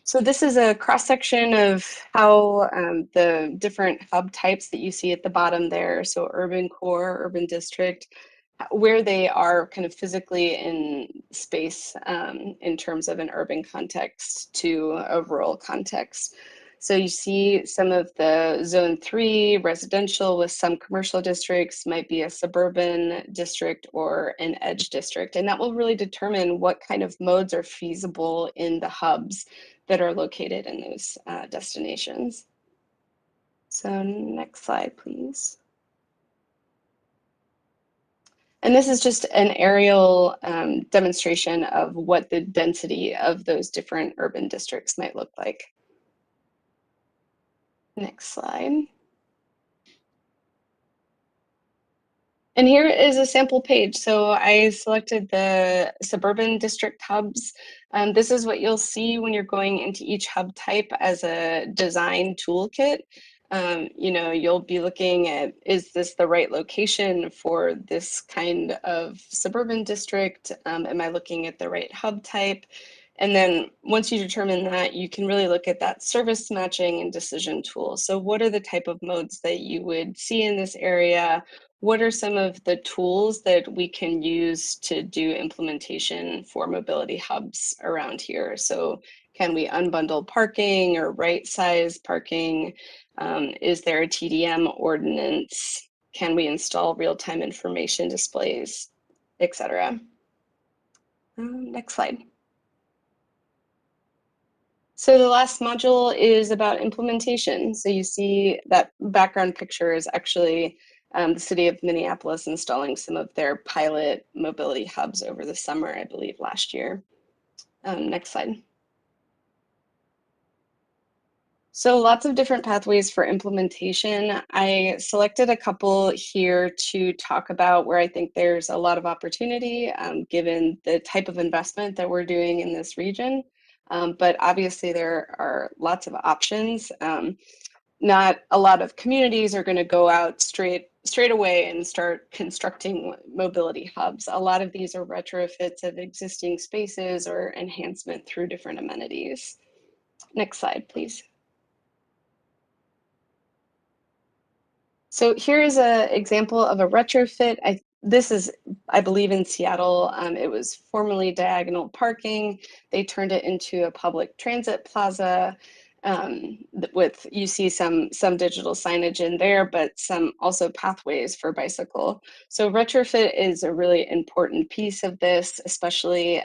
So this is a cross-section of how the different hub types that you see at the bottom there, so urban core, urban district, where they are kind of physically in space in terms of an urban context to a rural context. So you see some of the zone 3 residential with some commercial districts might be a suburban district or an edge district, and that will really determine what kind of modes are feasible in the hubs that are located in those destinations. So next slide, please. And this is just an aerial demonstration of what the density of those different urban districts might look like. Next slide. And here is a sample page. So I selected the suburban district hubs. This is what you'll see when you're going into each hub type as a design toolkit. You know, you'll be looking at, is this the right location for this kind of suburban district? Am I looking at the right hub type? And then once you determine that, you can really look at that service matching and decision tool. So what are the type of modes that you would see in this area? What are some of the tools that we can use to do implementation for mobility hubs around here? So can we unbundle parking or right size parking? Is there a TDM ordinance? Can we install real-time information displays, etc.? Next slide. So the last module is about implementation. So you see that background picture is actually the city of Minneapolis installing some of their pilot mobility hubs over the summer, I believe, last year. Next slide. So lots of different pathways for implementation. I selected a couple here to talk about where I think there's a lot of opportunity given the type of investment that we're doing in this region. But obviously there are lots of options. Not a lot of communities are going to go out straight away and start constructing mobility hubs. A lot of these are retrofits of existing spaces or enhancement through different amenities. Next slide, please. So here is an example of a retrofit. This is, I believe, in Seattle. It was formerly diagonal parking. They turned it into a public transit plaza with, you see some digital signage in there, but some also pathways for bicycle. So retrofit is a really important piece of this, especially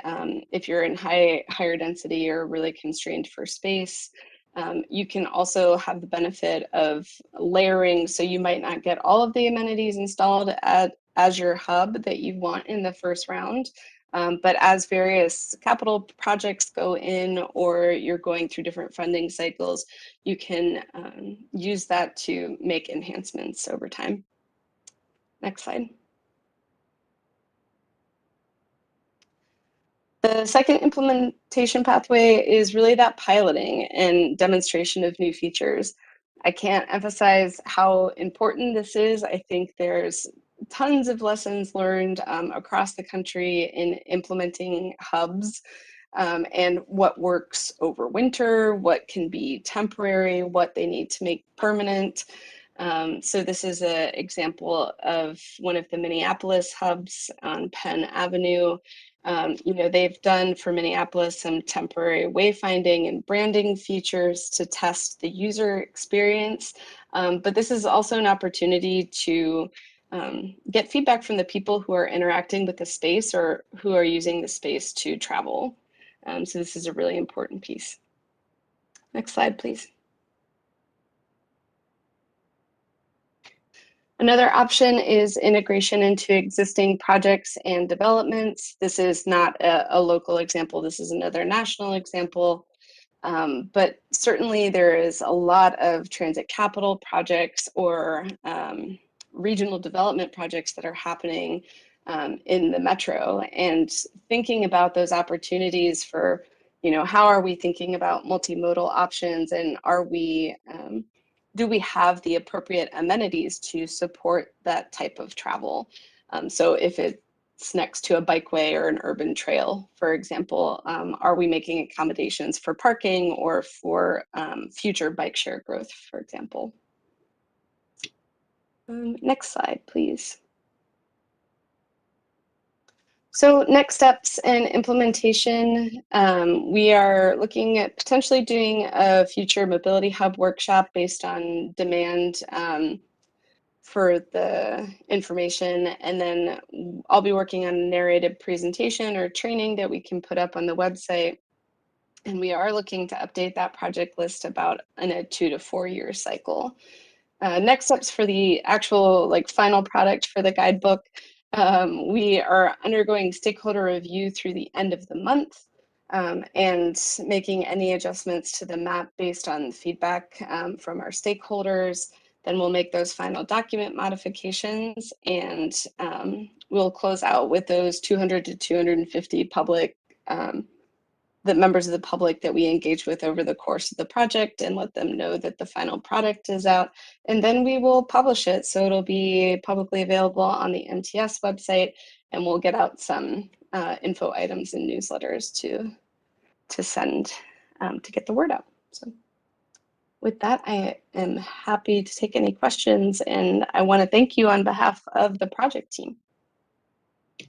if you're in higher density or really constrained for space. You can also have the benefit of layering, so you might not get all of the amenities installed as your hub that you want in the first round. But as various capital projects go in or you're going through different funding cycles, you can use that to make enhancements over time. Next slide. The second implementation pathway is really that piloting and demonstration of new features. I can't emphasize how important this is. I think there's tons of lessons learned across the country in implementing hubs and what works over winter, what can be temporary, what they need to make permanent. So this is an example of one of the Minneapolis hubs on Penn Avenue. You know, they've done for Minneapolis some temporary wayfinding and branding features to test the user experience. But this is also an opportunity to get feedback from the people who are interacting with the space or who are using the space to travel. So this is a really important piece. Next slide, please. Another option is integration into existing projects and developments. This is not a local example. This is another national example. But certainly there is a lot of transit capital projects or regional development projects that are happening in the metro, and thinking about those opportunities for, you know, how are we thinking about multimodal options, and are we do we have the appropriate amenities to support that type of travel? So if it's next to a bikeway or an urban trail, for example, are we making accommodations for parking or for future bike share growth, for example? Next slide, please. So next steps and implementation, we are looking at potentially doing a future mobility hub workshop based on demand for the information. And then I'll be working on a narrated presentation or training that we can put up on the website. And we are looking to update that project list about in a 2 to 4 year cycle. Next steps for the actual final product for the guidebook. We are undergoing stakeholder review through the end of the month and making any adjustments to the map based on feedback from our stakeholders. Then we'll make those final document modifications, and we'll close out with those 200 to 250 public the members of the public that we engage with over the course of the project and let them know that the final product is out. And then we will publish it. So it'll be publicly available on the MTS website, and we'll get out some info items and newsletters to send to get the word out. So with that, I am happy to take any questions, and I want to thank you on behalf of the project team.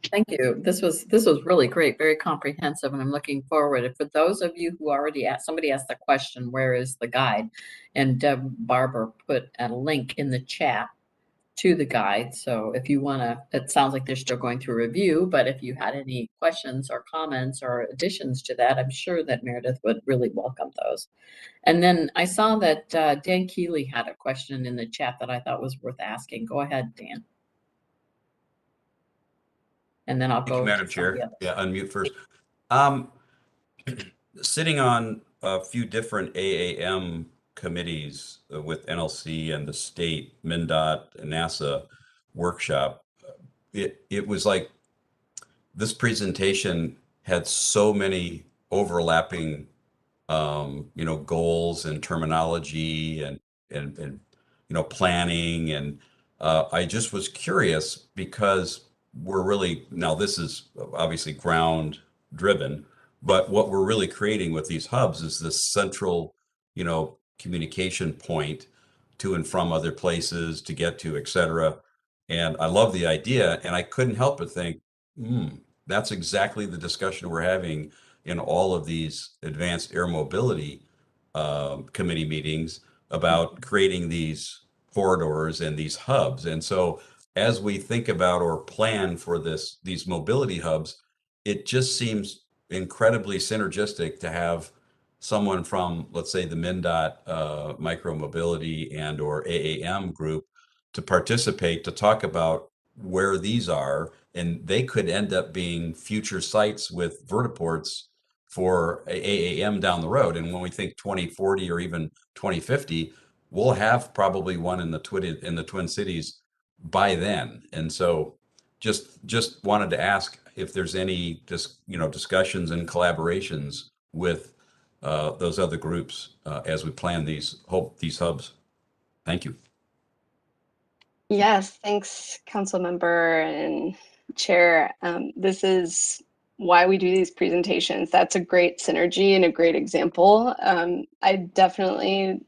Thank you. This was really great, very comprehensive, and I'm looking forward. And for those of you who already asked, somebody asked the question, where is the guide? And Deb Barber put a link in the chat to the guide. So if you want to, it sounds like they're still going through review, but if you had any questions or comments or additions to that, I'm sure that Meredith would really welcome those. And then I saw that Dan Keeley had a question in the chat that I thought was worth asking. Go ahead, Dan. And then I'll Thank you, go Madam to somebody Chair. else. Yeah, unmute first. Sitting on a few different AAM committees with NLC and the state, MnDOT, and NASA workshop, it was like this presentation had so many overlapping goals and terminology and planning. And I just was curious because we're really, now this is obviously ground driven, but what we're really creating with these hubs is this central, communication point to and from other places to get to, et cetera. And I love the idea, and I couldn't help but think, that's exactly the discussion we're having in all of these advanced air mobility committee meetings about creating these corridors and these hubs. And so as we think about or plan for these mobility hubs, it just seems incredibly synergistic to have someone from, let's say, the MnDOT micro mobility and or AAM group to participate to talk about where these are, and they could end up being future sites with vertiports for AAM down the road. And when we think 2040 or even 2050, we'll have probably one in the Twin Cities by then. And so just wanted to ask if there's any discussions and collaborations with those other groups as we plan these hubs. Thank you. Yes, thanks, Council Member and Chair. This is why we do these presentations. That's a great synergy and a great example. I definitely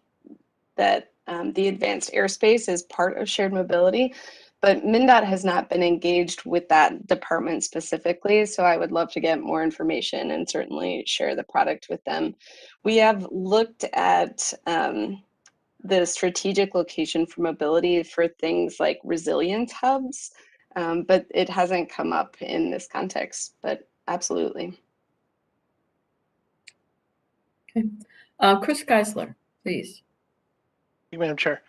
that the advanced airspace is part of shared mobility, but MnDOT has not been engaged with that department specifically. So I would love to get more information and certainly share the product with them. We have looked at the strategic location for mobility for things like resilience hubs, but it hasn't come up in this context, but absolutely. Okay. Chris Geisler, please. Thank you, Madam Chair.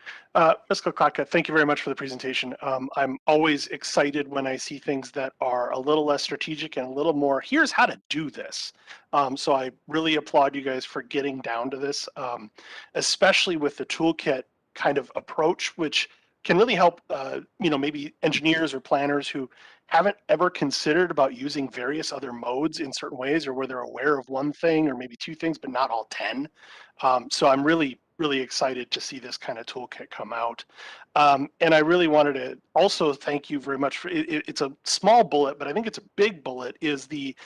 Ms. Kokotka, thank you very much for the presentation. I'm always excited when I see things that are a little less strategic and a little more, here's how to do this. So I really applaud you guys for getting down to this, especially with the toolkit kind of approach, which can really help, maybe engineers or planners who haven't ever considered about using various other modes in certain ways, or where they're aware of one thing or maybe two things, but not all 10. So I'm really excited to see this kind of toolkit come out. And I really wanted to also thank you very much for it's a small bullet, but I think it's a big bullet, is the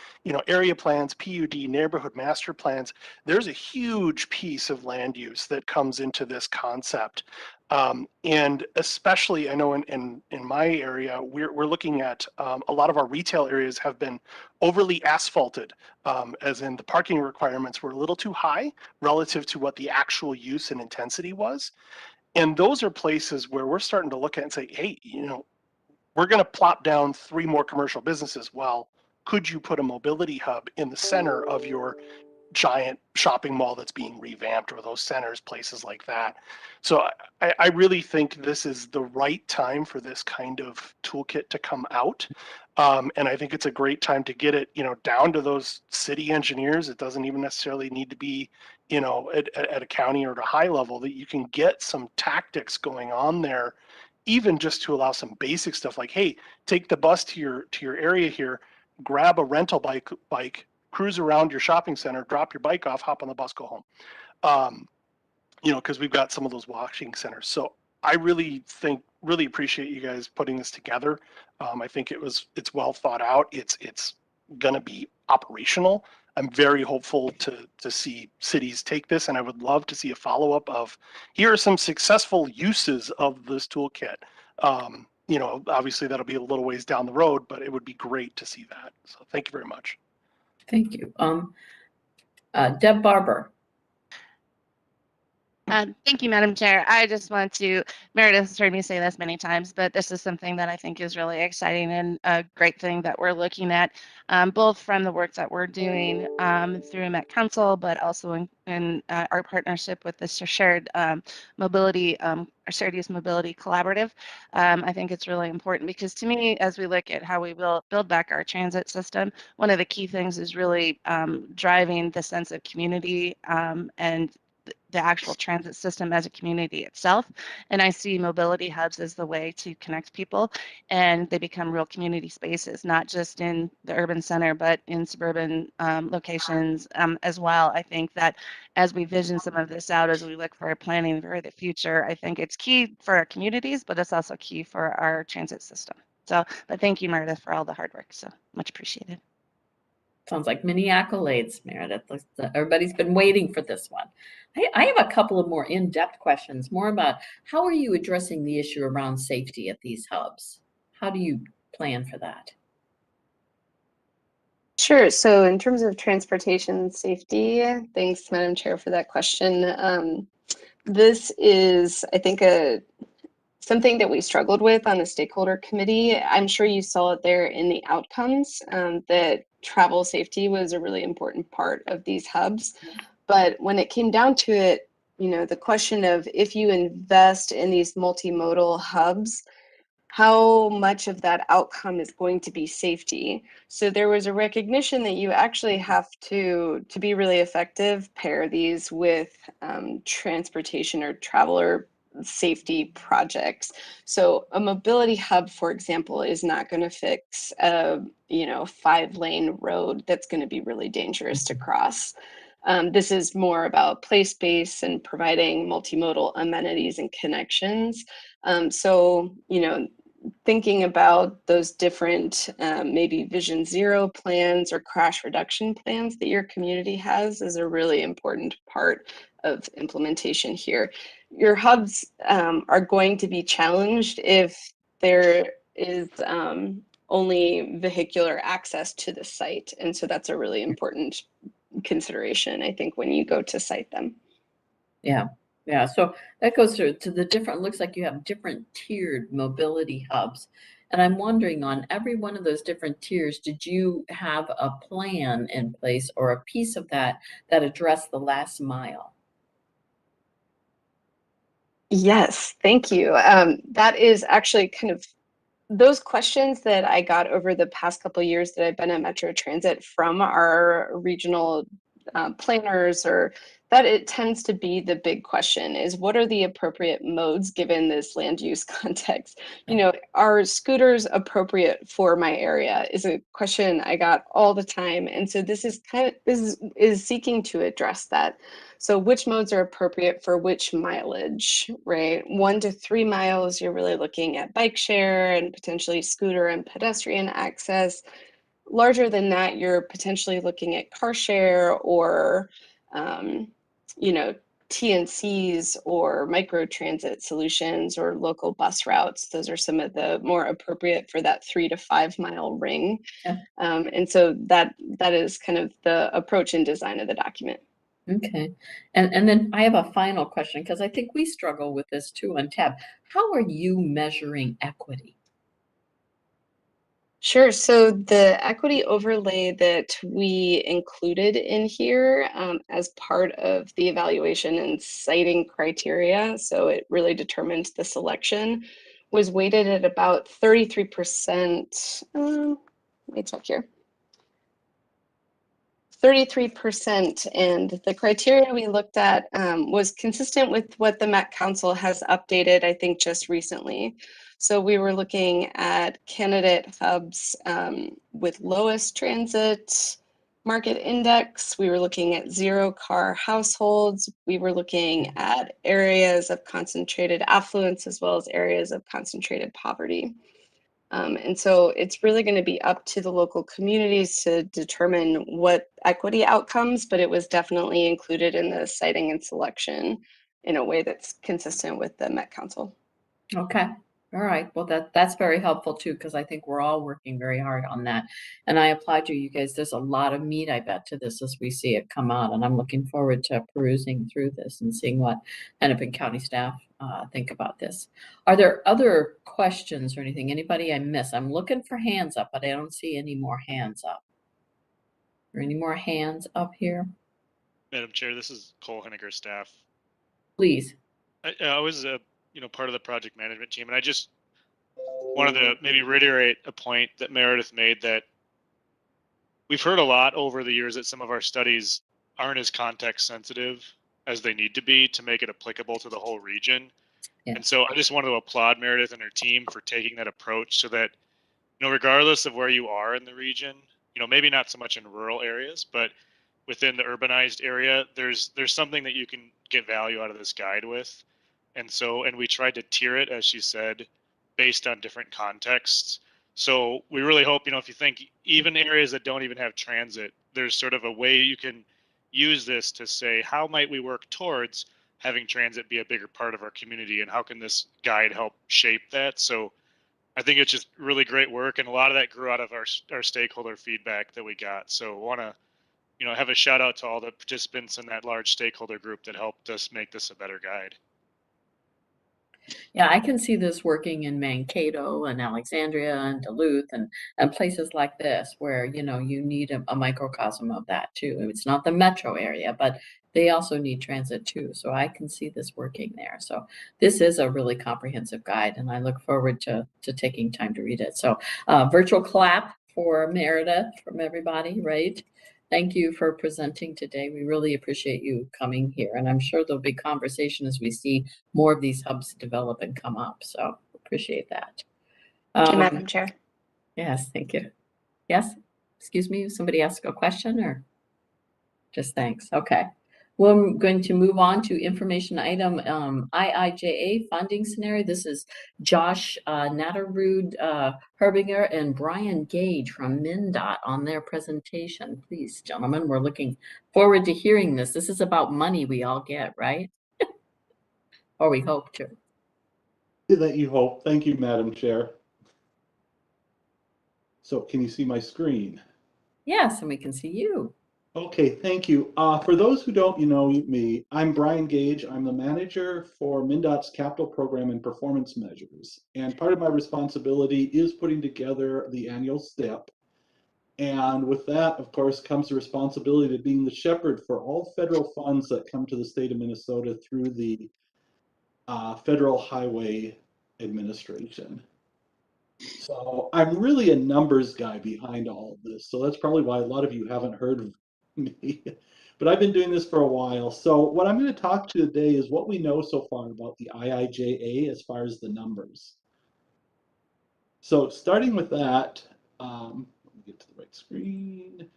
area plans, PUD, neighborhood master plans. There's a huge piece of land use that comes into this concept. And especially, I know in my area, we're looking at a lot of our retail areas have been overly asphalted, as in the parking requirements were a little too high relative to what the actual use and intensity was. And those are places where we're starting to look at and say, hey, we're going to plop down 3 more commercial businesses. Well, could you put a mobility hub in the center of your giant shopping mall that's being revamped, or those centers, places like that? So I really think this is the right time for this kind of toolkit to come out. And I think it's a great time to get it, down to those city engineers. It doesn't even necessarily need to be, at a county or at a high level, that you can get some tactics going on there, even just to allow some basic stuff like, hey, take the bus to your area here, grab a rental bike, cruise around your shopping center, drop your bike off, hop on the bus, go home. Because we've got some of those washing centers. So I really appreciate you guys putting this together. I think it's well thought out. It's going to be operational. I'm very hopeful to see cities take this, and I would love to see a follow-up of, here are some successful uses of this toolkit. Obviously that'll be a little ways down the road, but it would be great to see that. So thank you very much. Thank you. Deb Barber. Thank you, Madam Chair. I just want to, Meredith has heard me say this many times, but this is something that I think is really exciting and a great thing that we're looking at, both from the work that we're doing through Met Council, but also in our partnership with the Shared Mobility, our Shared Use Mobility Collaborative. I think it's really important because to me, as we look at how we will build back our transit system, one of the key things is really driving the sense of community and the actual transit system as a community itself. And I see mobility hubs as the way to connect people, and they become real community spaces, not just in the urban center, but in suburban locations as well. I think that as we vision some of this out, as we look for planning for the future, I think it's key for our communities, but it's also key for our transit system. So, but thank you, Meredith, for all the hard work. So much appreciated. Sounds like many accolades, Meredith. Everybody's been waiting for this one. I have a couple of more in-depth questions, more about how are you addressing the issue around safety at these hubs? How do you plan for that? Sure. So in terms of transportation safety, thanks, Madam Chair, for that question. This is, I think, something that we struggled with on the stakeholder committee. I'm sure you saw it there in the outcomes, that travel safety was a really important part of these hubs. But when it came down to it, the question of if you invest in these multimodal hubs, how much of that outcome is going to be safety? So there was a recognition that you actually have to be really effective, pair these with transportation or traveler safety projects. So a mobility hub, for example, is not going to fix a 5-lane road that's going to be really dangerous to cross. This is more about play space and providing multimodal amenities and connections. So thinking about those different maybe Vision Zero plans or crash reduction plans that your community has is a really important part of implementation here. Your hubs are going to be challenged if there is only vehicular access to the site. And so that's a really important consideration, I think, when you go to site them. Yeah. Yeah, so that goes to the different, looks like you have different tiered mobility hubs. And I'm wondering, on every one of those different tiers, did you have a plan in place or a piece of that addressed the last mile? Yes, thank you. That is actually kind of those questions that I got over the past couple of years that I've been at Metro Transit from our regional planners, or that it tends to be the big question is, what are the appropriate modes given this land use context? Are scooters appropriate for my area is a question I got all the time. And so this is seeking to address that. So which modes are appropriate for which mileage, right? 1 to 3 miles, you're really looking at bike share and potentially scooter and pedestrian access. Larger than that, you're potentially looking at car share or, TNCs or micro transit solutions or local bus routes. Those are some of the more appropriate for that 3 to 5 mile ring. Yeah. And so that is kind of the approach and design of the document. Okay. And then I have a final question, because I think we struggle with this too on TAB. How are you measuring equity? Sure. So the equity overlay that we included in here as part of the evaluation and citing criteria, so it really determined the selection, was weighted at about 33%. Let me check here. 33%, and the criteria we looked at was consistent with what the Met Council has updated, I think, just recently. So we were looking at candidate hubs with lowest transit market index. We were looking at 0-car households. We were looking at areas of concentrated affluence as well as areas of concentrated poverty. And so it's really going to be up to the local communities to determine what equity outcomes, but it was definitely included in the citing and selection in a way that's consistent with the Met Council. Okay. All right. Well, that's very helpful too, because I think we're all working very hard on that. And I applaud you, you guys. There's a lot of meat, I bet, to this as we see it come out. And I'm looking forward to perusing through this and seeing what Hennepin County staff think about this. Are there other questions or anything? Anybody I miss? I'm looking for hands up, but I don't see any more hands up. Are any more hands up here? Madam Chair, this is Cole Henniger, staff. Please. I was part of the project management team, and I just wanted to maybe reiterate a point that Meredith made, that we've heard a lot over the years that some of our studies aren't as context sensitive as they need to be to make it applicable to the whole region. Yeah. And so I just wanted to applaud Meredith and her team for taking that approach, so that, regardless of where you are in the region, maybe not so much in rural areas, but within the urbanized area, there's something that you can get value out of this guide with. And we tried to tier it, as she said, based on different contexts. So we really hope, if you think even areas that don't even have transit, there's sort of a way you can use this to say, how might we work towards having transit be a bigger part of our community, and how can this guide help shape that? So I think it's just really great work, and a lot of that grew out of our stakeholder feedback that we got. So I want to, have a shout out to all the participants in that large stakeholder group that helped us make this a better guide. Yeah, I can see this working in Mankato and Alexandria and Duluth and places like this where, you need a microcosm of that too. It's not the metro area, but they also need transit too. So I can see this working there. So this is a really comprehensive guide, and I look forward to taking time to read it. So virtual clap for Meredith from everybody, right? Thank you for presenting today. We really appreciate you coming here. And I'm sure there'll be conversation as we see more of these hubs develop and come up. So appreciate that. Thank you, Madam Chair. Yes, thank you. Yes, excuse me, somebody ask a question or just thanks? Okay. Well, I'm going to move on to information item IIJA funding scenario. This is Josh Natterud Herbinger and Brian Gage from MnDOT on their presentation. Please, gentlemen, we're looking forward to hearing this. This is about money we all get, right? Or we hope to. That you hope. Thank you, Madam Chair. So can you see my screen? Yes, and we can see you. Okay, thank you. For those who don't know me, I'm Brian Gage. I'm the manager for MnDOT's capital program and performance measures. And part of my responsibility is putting together the annual STEP. And with that, of course, comes the responsibility of being the shepherd for all federal funds that come to the state of Minnesota through the Federal Highway Administration. So I'm really a numbers guy behind all of this. So that's probably why a lot of you haven't heard of me. But I've been doing this for a while. So what I'm going to talk to today is what we know so far about the IIJA as far as the numbers. So starting with that, let me get to the right screen.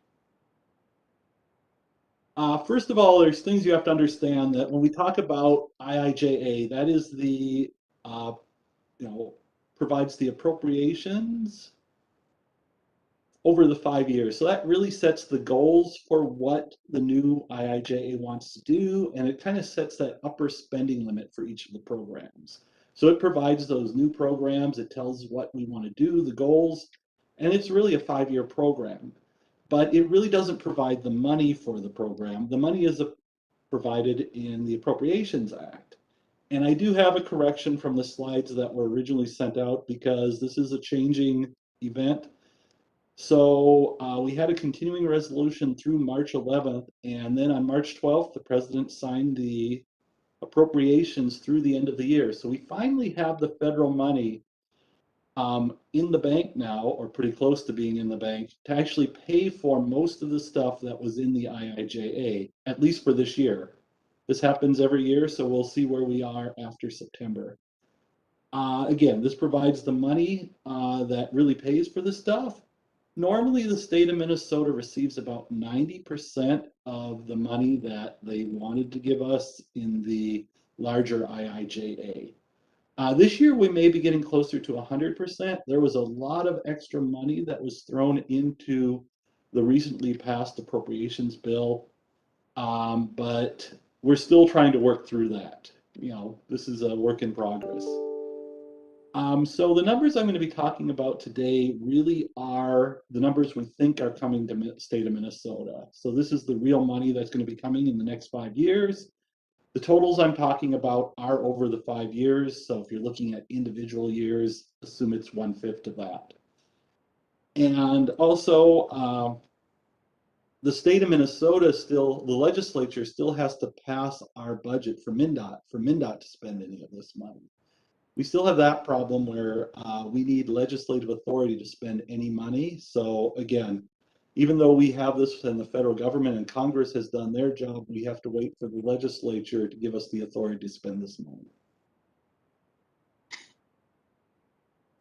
First of all, there's things you have to understand that when we talk about IIJA, that is the, provides the appropriations over the 5 years. So that really sets the goals for what the new IIJA wants to do, and it kind of sets that upper spending limit for each of the programs. So it provides those new programs, it tells what we want to do, the goals, and it's really a 5-year program. But it really doesn't provide the money for the program. The money is provided in the Appropriations Act. And I do have a correction from the slides that were originally sent out because this is a changing event. So we had a continuing resolution through March 11th, and then on March 12th, the president signed the appropriations through the end of the year. So we finally have the federal money in the bank now, or pretty close to being in the bank, to actually pay for most of the stuff that was in the IIJA, at least for this year. This happens every year, so we'll see where we are after September. Again, this provides the money that really pays for this stuff. Normally, the state of Minnesota receives about 90% of the money that they wanted to give us in the larger IIJA. This year, we may be getting closer to 100%. There was a lot of extra money that was thrown into the recently passed appropriations bill, but we're still trying to work through that. This is a work in progress. So the numbers I'm going to be talking about today really are the numbers we think are coming to the state of Minnesota. So this is the real money that's going to be coming in the next 5 years. The totals I'm talking about are over the 5 years. So if you're looking at individual years, assume it's 1/5 of that. And also, the state of Minnesota the legislature still has to pass our budget for MnDOT to spend any of this money. We still have that problem where we need legislative authority to spend any money. So again, even though we have this in the federal government and Congress has done their job, we have to wait for the legislature to give us the authority to spend this money.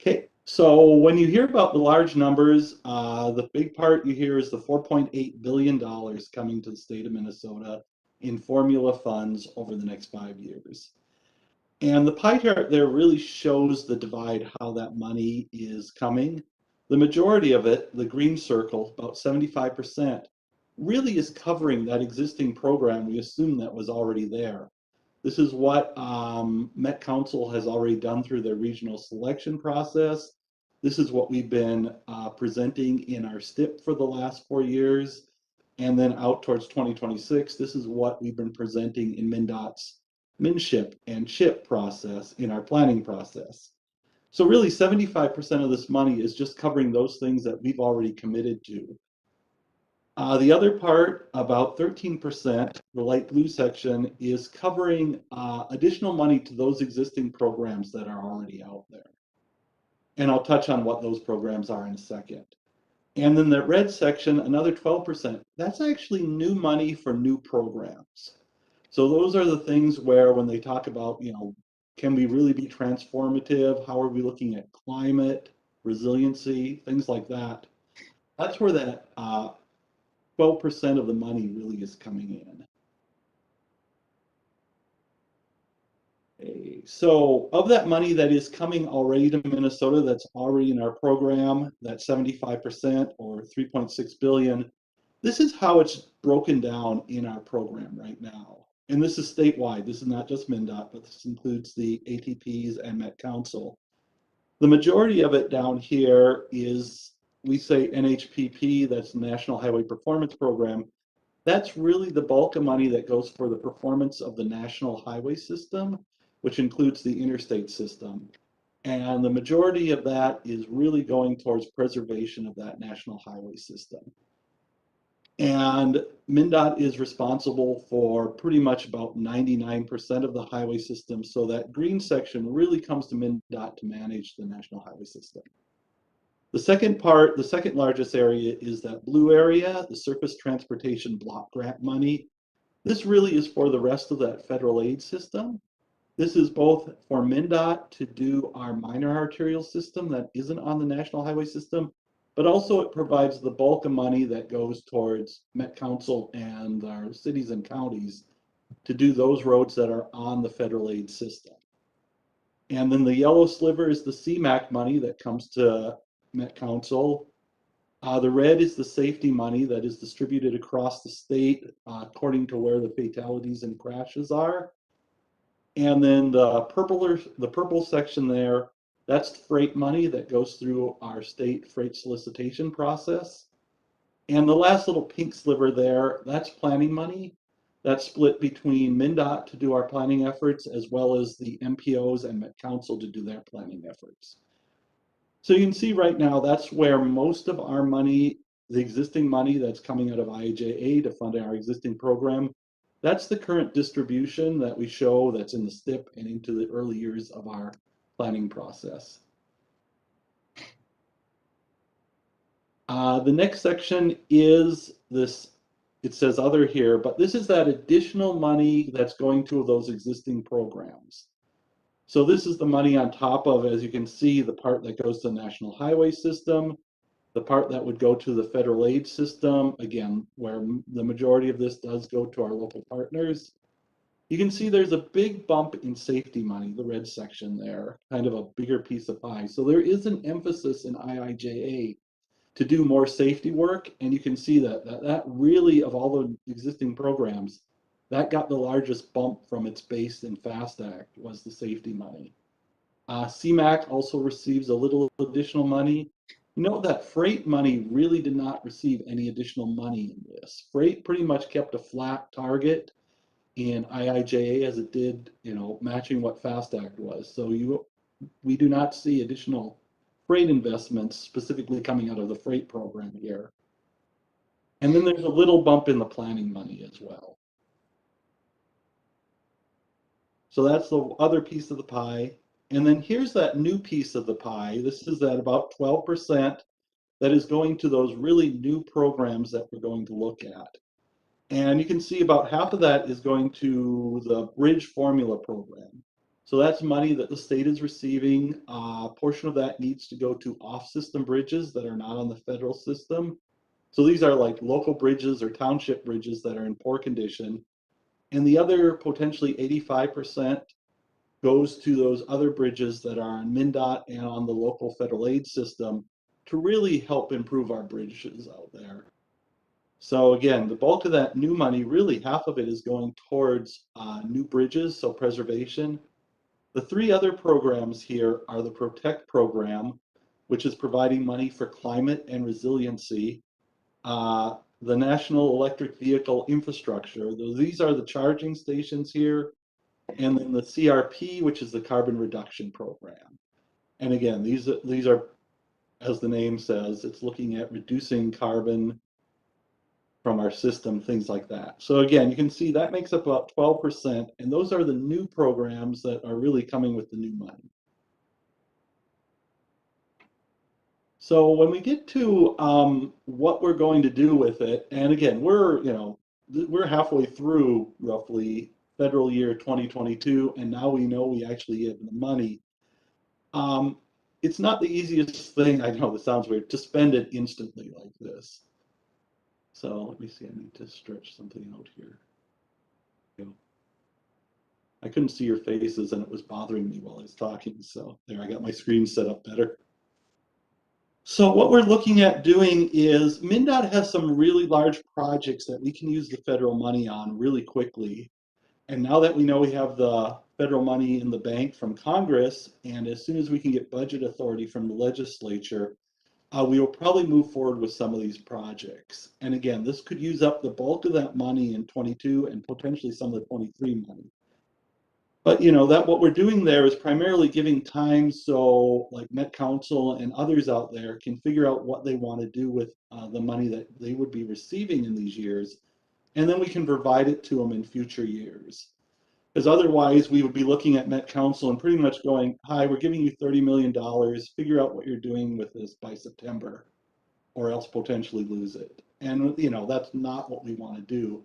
Okay, so when you hear about the large numbers, the big part you hear is the $4.8 billion coming to the state of Minnesota in formula funds over the next 5 years. And the pie chart there really shows the divide, how that money is coming. The majority of it, the green circle, about 75%, really is covering that existing program we assume that was already there. This is what Met Council has already done through their regional selection process. This is what we've been presenting in our STIP for the last 4 years. And then out towards 2026, this is what we've been presenting in MnDOT's MnSHIP and CHIP process in our planning process. So really 75% of this money is just covering those things that we've already committed to. The other part, about 13%, the light blue section, is covering additional money to those existing programs that are already out there. And I'll touch on what those programs are in a second. And then the red section, another 12%, that's actually new money for new programs. So those are the things where when they talk about, can we really be transformative? How are we looking at climate, resiliency, things like that? That's where that 12% of the money really is coming in. Okay. So of that money that is coming already to Minnesota, that's already in our program, that 75% or 3.6 billion, this is how it's broken down in our program right now. And this is statewide. This is not just MnDOT, but this includes the ATPs and Met Council. The majority of it down here is, we say NHPP, that's the National Highway Performance Program. That's really the bulk of money that goes for the performance of the national highway system, which includes the interstate system. And the majority of that is really going towards preservation of that national highway system. And MnDOT is responsible for pretty much about 99% of the highway system. So that green section really comes to MnDOT to manage the national highway system. The second part, the second largest area is that blue area, the surface transportation block grant money. This really is for the rest of that federal aid system. This is both for MnDOT to do our minor arterial system that isn't on the national highway system, but also it provides the bulk of money that goes towards Met Council and our cities and counties to do those roads that are on the federal aid system. And then the yellow sliver is the CMAQ money that comes to Met Council. The red is the safety money that is distributed across the state according to where the fatalities and crashes are. And then the purple section there, that's freight money that goes through our state freight solicitation process. And the last little pink sliver there, that's planning money. That's split between MnDOT to do our planning efforts as well as the MPOs and Met Council to do their planning efforts. So you can see right now that's where most of our money, the existing money that's coming out of IIJA to fund our existing program, that's the current distribution that we show that's in the STIP and into the early years of our planning process. The next section is this, it says other here, but this is that additional money that's going to those existing programs. So this is the money on top of, as you can see, the part that goes to the national highway system. The part that would go to the federal aid system, again, where the majority of this does go to our local partners. You can see there's a big bump in safety money, the red section there, kind of a bigger piece of pie. So there is an emphasis in IIJA to do more safety work, and you can see that really, of all the existing programs, that got the largest bump from its base in FAST Act was the safety money. CMAQ also receives a little additional money. Note that freight money really did not receive any additional money in this. Freight pretty much kept a flat target in IIJA as it did, matching what FAST Act was. So we do not see additional freight investments specifically coming out of the freight program here. And then there's a little bump in the planning money as well. So that's the other piece of the pie. And then here's that new piece of the pie. This is at about 12% that is going to those really new programs that we're going to look at. And you can see about half of that is going to the Bridge Formula program. So that's money that the state is receiving. A portion of that needs to go to off-system bridges that are not on the federal system. So these are like local bridges or township bridges that are in poor condition. And the other potentially 85% goes to those other bridges that are on MnDOT and on the local federal aid system to really help improve our bridges out there. So again, the bulk of that new money, really half of it is going towards new bridges, so preservation. The three other programs here are the Protect program, which is providing money for climate and resiliency. The National Electric Vehicle Infrastructure, these are the charging stations here. And then the CRP, which is the Carbon Reduction Program. And again, these are, as the name says, it's looking at reducing carbon from our system, things like that. So again, you can see that makes up about 12%, and those are the new programs that are really coming with the new money. So when we get to what we're going to do with it, and again, we're halfway through roughly federal year 2022, and now we know we actually have the money. It's not the easiest thing, I know this sounds weird, to spend it instantly like this. So let me see, I need to stretch something out here. I couldn't see your faces and it was bothering me while I was talking, so there, I got my screen set up better. So what we're looking at doing is MnDOT has some really large projects that we can use the federal money on really quickly. And now that we know we have the federal money in the bank from Congress, and as soon as we can get budget authority from the legislature, we will probably move forward with some of these projects. And again, this could use up the bulk of that money in 22 and potentially some of the 23 money. But that what we're doing there is primarily giving time so like Met Council and others out there can figure out what they want to do with the money that they would be receiving in these years. And then we can provide it to them in future years. Because otherwise we would be looking at Met Council and pretty much going, hi, we're giving you $30 million, figure out what you're doing with this by September, or else potentially lose it. And that's not what we want to do.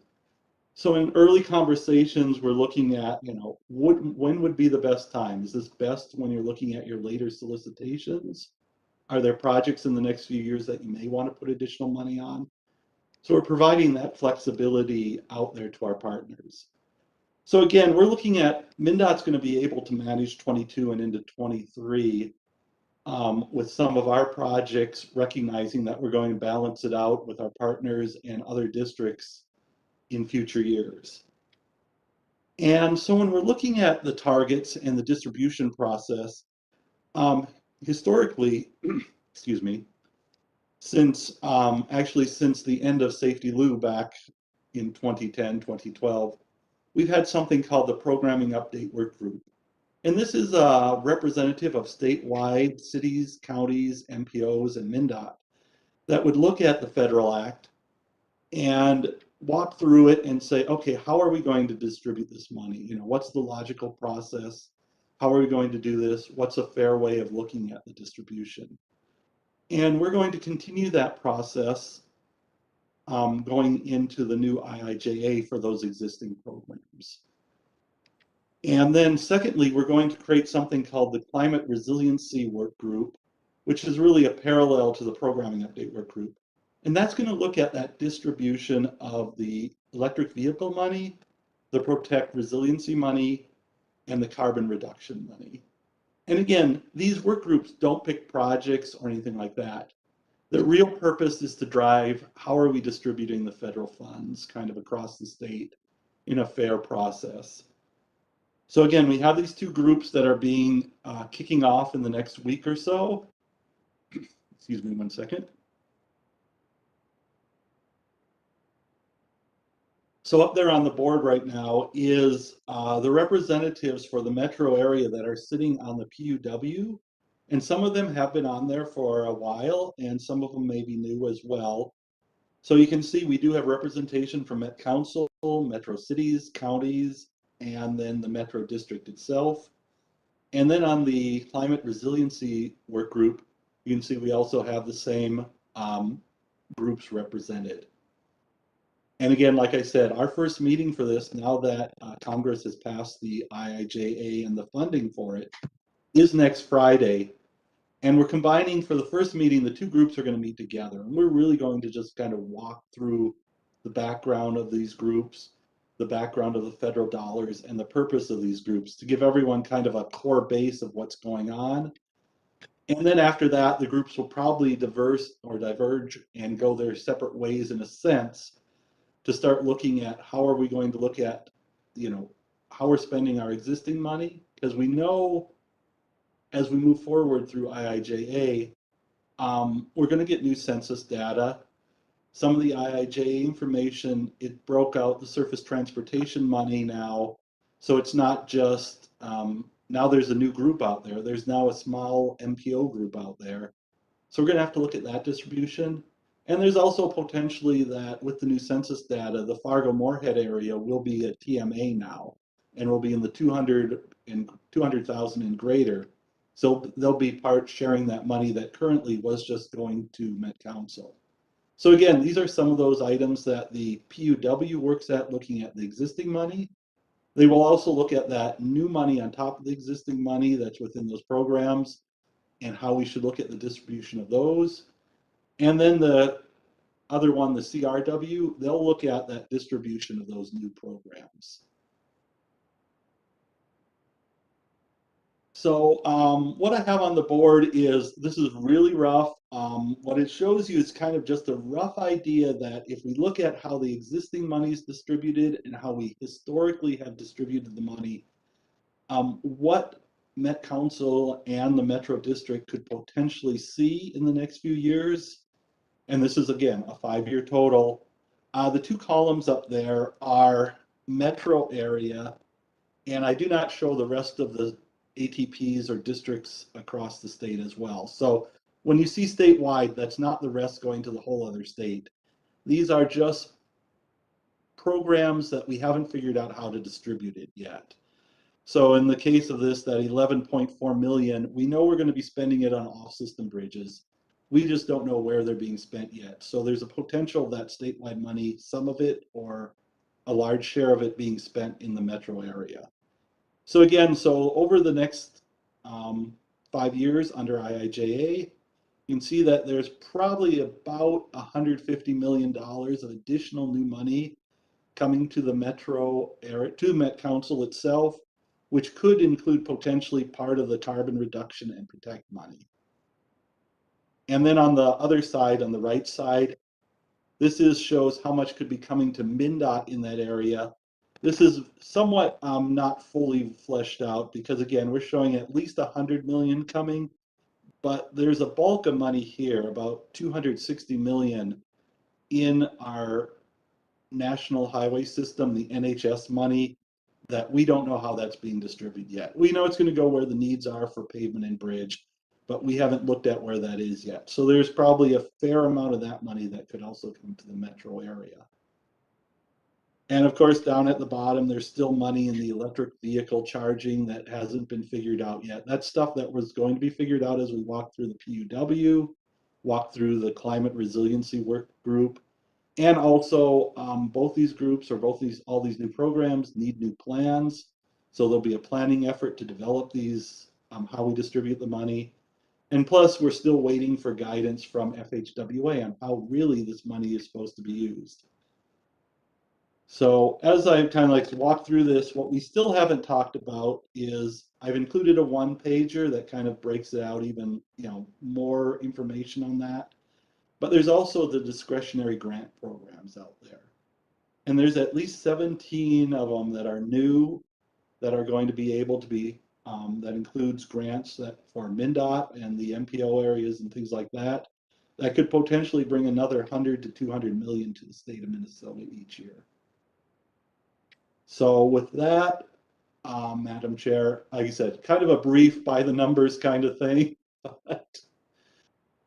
So in early conversations, we're looking at, when would be the best time? Is this best when you're looking at your later solicitations? Are there projects in the next few years that you may want to put additional money on? So we're providing that flexibility out there to our partners. So again, we're looking at MnDOT's going to be able to manage 22 and into 23 with some of our projects, recognizing that we're going to balance it out with our partners and other districts in future years. And so when we're looking at the targets and the distribution process, historically, excuse me, since the end of Safety Lou back in 2010, 2012, we've had something called the Programming Update Work Group. And this is a representative of statewide cities, counties, MPOs, and MnDOT that would look at the Federal Act and walk through it and say, okay, how are we going to distribute this money? What's the logical process? How are we going to do this? What's a fair way of looking at the distribution? And we're going to continue that process going into the new IIJA for those existing programs. And then secondly, we're going to create something called the Climate Resiliency Work Group, which is really a parallel to the programming update work group. And that's going to look at that distribution of the electric vehicle money, the Protect Resiliency money, and the carbon reduction money. And again, these work groups don't pick projects or anything like that. The real purpose is to drive how are we distributing the federal funds kind of across the state in a fair process. So again, we have these two groups that are being kicking off in the next week or so. Excuse me 1 second. So up there on the board right now is the representatives for the metro area that are sitting on the PUW. And some of them have been on there for a while, and some of them may be new as well. So you can see we do have representation from Met Council, Metro Cities, counties, and then the Metro District itself. And then on the Climate Resiliency Work Group, you can see we also have the same groups represented. And again, like I said, our first meeting for this, now that Congress has passed the IIJA and the funding for it, is next Friday. And we're combining for the first meeting, the two groups are going to meet together. And we're really going to just kind of walk through the background of these groups, the background of the federal dollars, and the purpose of these groups to give everyone kind of a core base of what's going on. And then after that, the groups will probably diverge and go their separate ways in a sense to start looking at how are we going to look at, how we're spending our existing money. Because we know as we move forward through IIJA, we're going to get new census data. Some of the IIJA information, it broke out the surface transportation money now. So it's not just, now there's a new group out there. There's now a small MPO group out there. So we're going to have to look at that distribution. And there's also potentially that with the new census data, the Fargo-Moorhead area will be a TMA now, and will be in the 200,000 and greater. So they'll be part sharing that money that currently was just going to Met Council. So again, these are some of those items that the PUW works at, looking at the existing money. They will also look at that new money on top of the existing money that's within those programs and how we should look at the distribution of those. And then the other one, the CRW, they'll look at that distribution of those new programs. So what I have on the board is, this is really rough. What it shows you is kind of just a rough idea that if we look at how the existing money is distributed and how we historically have distributed the money, what Met Council and the Metro District could potentially see in the next few years. And this is, again, a 5-year total. The two columns up there are metro area, and I do not show the rest of the ATPs or districts across the state as well. So when you see statewide, that's not the rest going to the whole other state. These are just programs that we haven't figured out how to distribute it yet. So in the case of this, that 11.4 million, we know we're going to be spending it on off-system bridges. We just don't know where they're being spent yet. So there's a potential that statewide money, some of it or a large share of it being spent in the metro area. So again, so over the next 5 years under IIJA, you can see that there's probably about $150 million of additional new money coming to the metro area, to Met Council itself, which could include potentially part of the carbon reduction and protect money. And then on the other side, on the right side, this shows how much could be coming to MnDOT in that area. This is somewhat not fully fleshed out because, again, we're showing at least 100 million coming, but there's a bulk of money here, about 260 million in our national highway system, the NHS money, that we don't know how that's being distributed yet. We know it's going to go where the needs are for pavement and bridge, but we haven't looked at where that is yet. So there's probably a fair amount of that money that could also come to the metro area. And of course, down at the bottom, there's still money in the electric vehicle charging that hasn't been figured out yet. That's stuff that was going to be figured out as we walk through the PUW, walk through the climate resiliency work group. And also, both these groups or all these new programs need new plans. So there'll be a planning effort to develop these, how we distribute the money. And plus, we're still waiting for guidance from FHWA on how really this money is supposed to be used. So as I kind of like walk through this, what we still haven't talked about is I've included a one-pager that kind of breaks it out even, more information on that. But there's also the discretionary grant programs out there. And there's at least 17 of them that are new, that are going to be able to be, that includes grants that for MnDOT and the MPO areas and things like that, that could potentially bring another 100 to 200 million to the state of Minnesota each year. So with that, Madam Chair, like I said, kind of a brief by the numbers kind of thing. But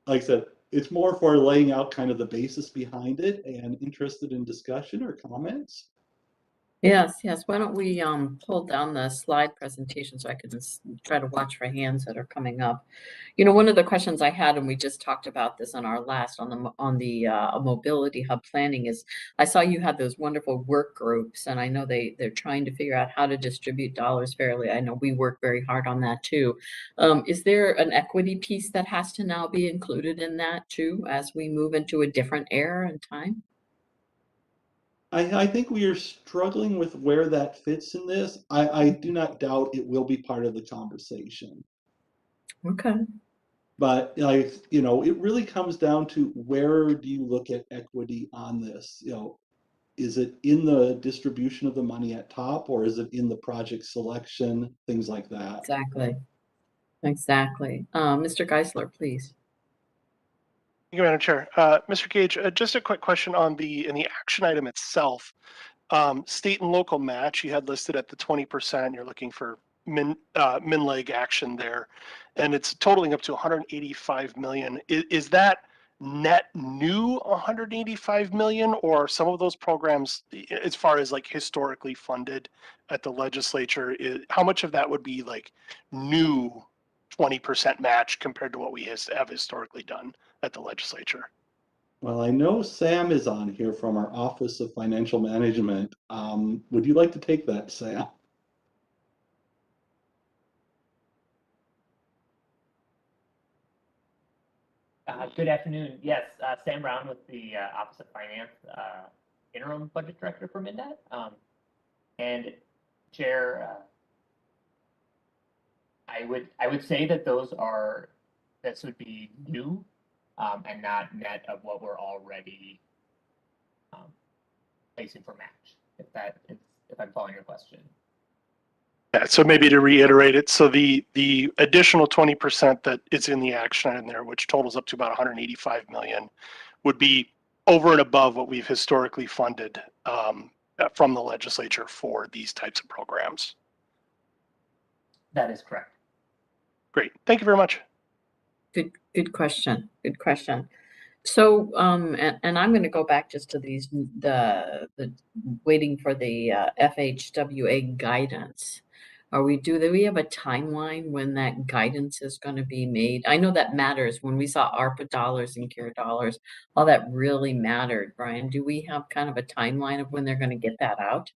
like I said, it's more for laying out kind of the basis behind it, and interested in discussion or comments. Yes, yes. Why don't we pull down the slide presentation so I can just try to watch for hands that are coming up. One of the questions I had, and we just talked about this on our last on the mobility hub planning, is I saw you had those wonderful work groups, and I know they're trying to figure out how to distribute dollars fairly. I know we work very hard on that too. Is there an equity piece that has to now be included in that too, as we move into a different era and time? I think we are struggling with where that fits in this. I do not doubt it will be part of the conversation. Okay. But it really comes down to where do you look at equity on this? Is it in the distribution of the money at top, or is it in the project selection, things like that? Exactly. Exactly. Mr. Geisler, please. Thank you, Madam Chair. Mr. Gage, just a quick question on in the action item itself. State and local match, you had listed at the 20%. You're looking for min-leg action there, and it's totaling up to 185 million. Is that net new 185 million, or some of those programs, as far as like historically funded at the legislature, how much of that would be like new 20% match compared to what we have historically done at the legislature? Well, I know Sam is on here from our Office of Financial Management. Would you like to take that, Sam? Good afternoon. Yes, Sam Brown with the Office of Finance, interim budget director for MnDOT. And Chair, I would say that this would be new and not net of what we're already placing for match. If I'm following your question. Yeah, so maybe to reiterate it, so the additional 20% that is in the action item there, which totals up to about 185 million, would be over and above what we've historically funded from the legislature for these types of programs. That is correct. Great, thank you very much. Good question. Good question. So, and I'm going to go back just to the waiting for the FHWA guidance. Do we have a timeline when that guidance is going to be made? I know that matters. When we saw ARPA dollars and CARE dollars, all that really mattered. Brian, do we have kind of a timeline of when they're going to get that out?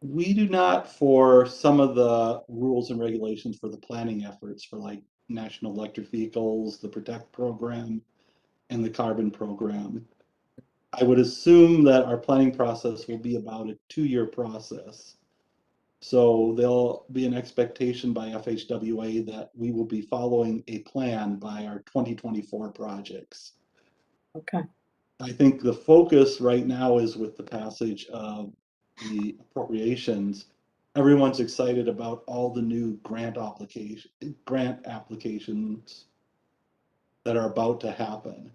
We do not for some of the rules and regulations for the planning efforts for like National Electric Vehicles, the Protect program, and the Carbon program. I would assume that our planning process will be about a 2-year process. So there'll be an expectation by FHWA that we will be following a plan by our 2024 projects. Okay. I think the focus right now is with the passage of the appropriations. Everyone's excited about all the new grant applications that are about to happen.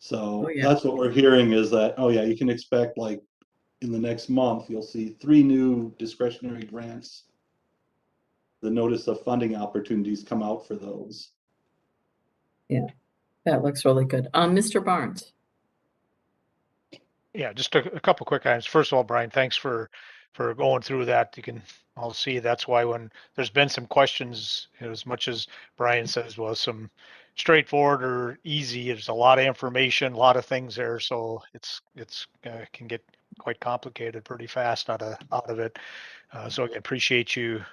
So that's what we're hearing is that, oh yeah, you can expect like in the next month, you'll see 3 new discretionary grants. The notice of funding opportunities come out for those. Yeah, that looks really good. Mr. Barnes. Yeah, just a couple quick items. First of all, Brian, thanks for going through that. You can all see that's why when there's been some questions, as much as Brian says was some straightforward or easy, there's a lot of information, a lot of things there, so it's can get quite complicated pretty fast out of it. So I appreciate you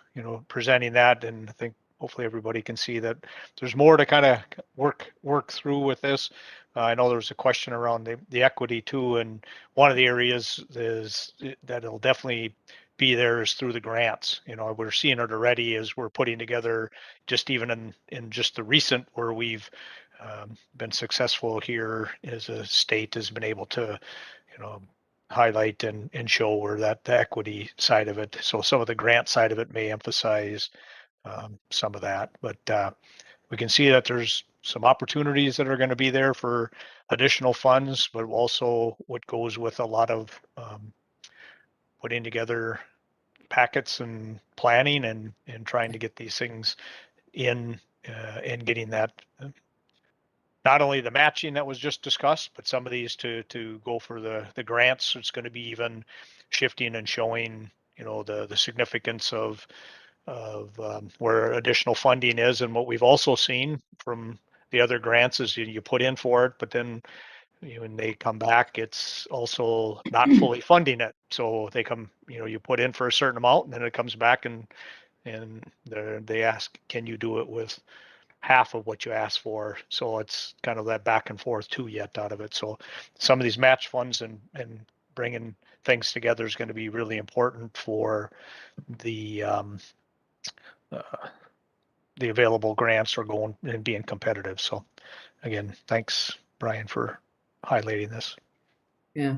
presenting that, and I think hopefully everybody can see that there's more to kind of work through with this. I know there was a question around the equity too, and one of the areas is that it'll definitely be there is through the grants. We're seeing it already as we're putting together, just even in just the recent where we've been successful here as a state has been able to, highlight and show where that the equity side of it. So some of the grant side of it may emphasize some of that, but we can see that there's some opportunities that are going to be there for additional funds, but also what goes with a lot of putting together packets and planning and trying to get these things in and getting that not only the matching that was just discussed, but some of these to go for the grants. It's going to be even shifting and showing the significance of where additional funding is. And what we've also seen from the other grants is you put in for it, but then when they come back, it's also not fully funding it. So they come, you put in for a certain amount, and then it comes back and they ask, can you do it with half of what you asked for? So it's kind of that back and forth too yet out of it. So some of these match funds and bringing things together is going to be really important for the available grants are going and being competitive. So again, thanks, Brian, for highlighting this. Yeah.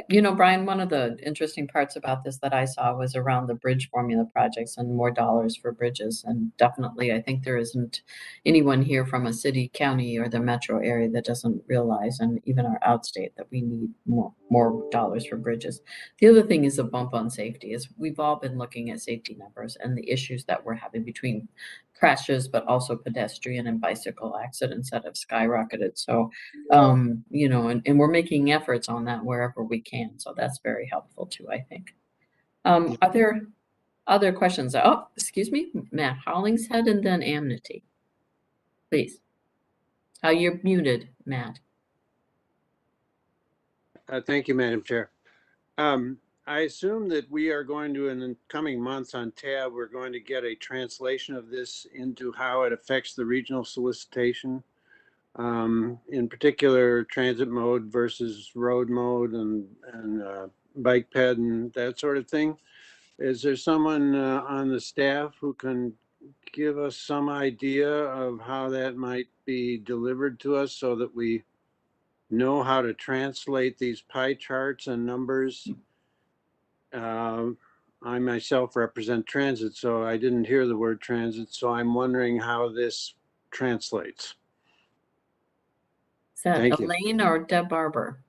Brian, one of the interesting parts about this that I saw was around the bridge formula projects and more dollars for bridges. And definitely, I think there isn't anyone here from a city, county, or the metro area that doesn't realize, and even our outstate, that we need more dollars for bridges. The other thing is a bump on safety. Is we've all been looking at safety numbers and the issues that we're having between crashes, but also pedestrian and bicycle accidents that have skyrocketed. So, and we're making efforts on that wherever we can. So that's very helpful too, I think. Are there other questions? Oh, excuse me, Matt Hollingshead and then Amity. Please. You're muted, Matt. Thank you, Madam Chair. I assume that we are going to, in the coming months on TAB, we're going to get a translation of this into how it affects the regional solicitation. In particular, transit mode versus road mode and bike ped and that sort of thing. Is there someone on the staff who can give us some idea of how that might be delivered to us so that we know how to translate these pie charts and numbers? I myself represent transit, so I didn't hear the word transit, so I'm wondering how this translates. Is that Thank you. Elaine or Deb Barber?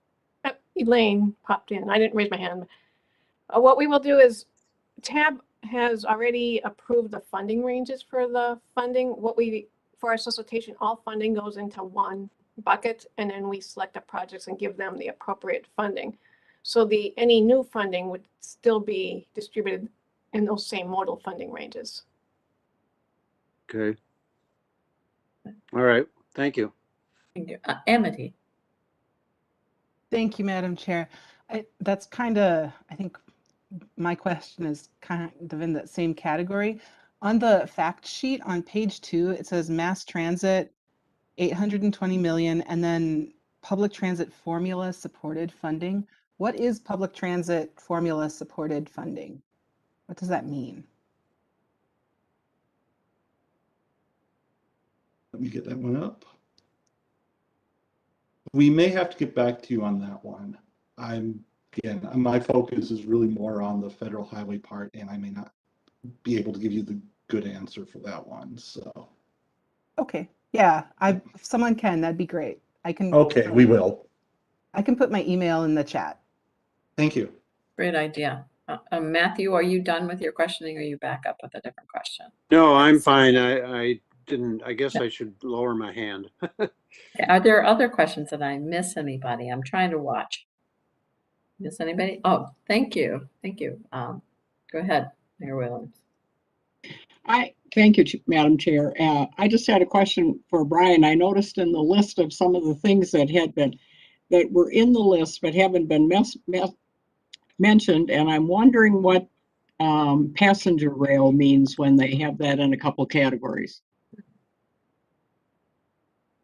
Elaine popped in. I didn't raise my hand. What we will do is TAB has already approved the funding ranges for the funding. For our solicitation, all funding goes into one bucket, and then we select the projects and give them the appropriate funding. So any new funding would still be distributed in those same modal funding ranges. Okay. All right. Thank you. Thank you. Amity. Thank you, Madam Chair. That's kind of, I think my question is kind of in that same category. On the fact sheet on page 2, it says mass transit, 820 million, and then public transit formula supported funding. What is public transit formula supported funding? What does that mean? Let me get that one up. We may have to get back to you on that one. Again, my focus is really more on the federal highway part, and I may not be able to give you the good answer for that one. So. Okay. Yeah. If someone can, that'd be great. I can. Okay, we will. I can put my email in the chat. Thank you. Great idea. Matthew, are you done with your questioning, or are you back up with a different question? No, I'm fine. I didn't. I guess I should lower my hand. Are there other questions? Did I miss anybody? I'm trying to watch. Miss anybody? Oh, thank you. Thank you. Go ahead, Mayor Williams. Thank you, Madam Chair. I just had a question for Brian. I noticed in the list of some of the things that were in the list but haven't been mentioned, and I'm wondering what passenger rail means when they have that in a couple categories.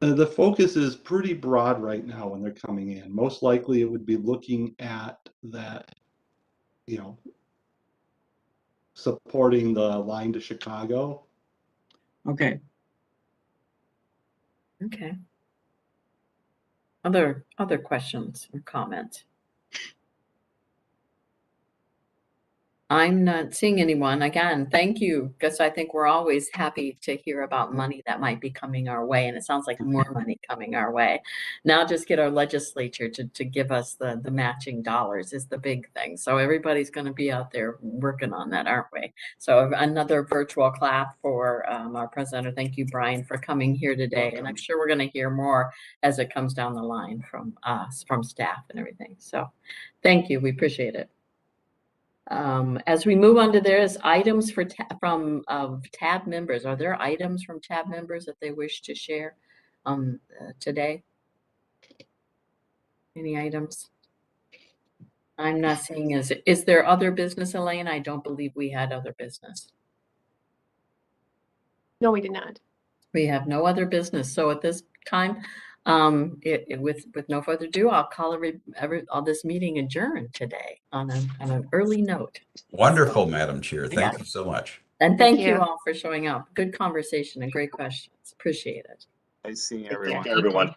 The focus is pretty broad right now when they're coming in. Most likely it would be looking at that, you know, supporting the line to Chicago. Okay. Okay. Other questions or comments? I'm not seeing anyone. Again, thank you, because I think we're always happy to hear about money that might be coming our way, and it sounds like more money coming our way. Now just get our legislature to give us the matching dollars is the big thing. So everybody's going to be out there working on that, aren't we? So another virtual clap for our presenter. Thank you, Brian, for coming here today. And I'm sure we're going to hear more as it comes down the line from us, from staff and everything. So thank you. We appreciate it. As we move on to there's items for from TAB members. Are there items from TAB members that they wish to share today? Any items? I'm not seeing. Is there other business, Elaine? I don't believe we had other business. No, we did not. We have no other business. So at this time, with no further ado, I'll call all this meeting adjourned today on an early note. Wonderful, Madam Chair. Thank you so much. And thank you all for showing up. Good conversation and great questions. Appreciate it. Nice seeing Take care. everyone. Everyone.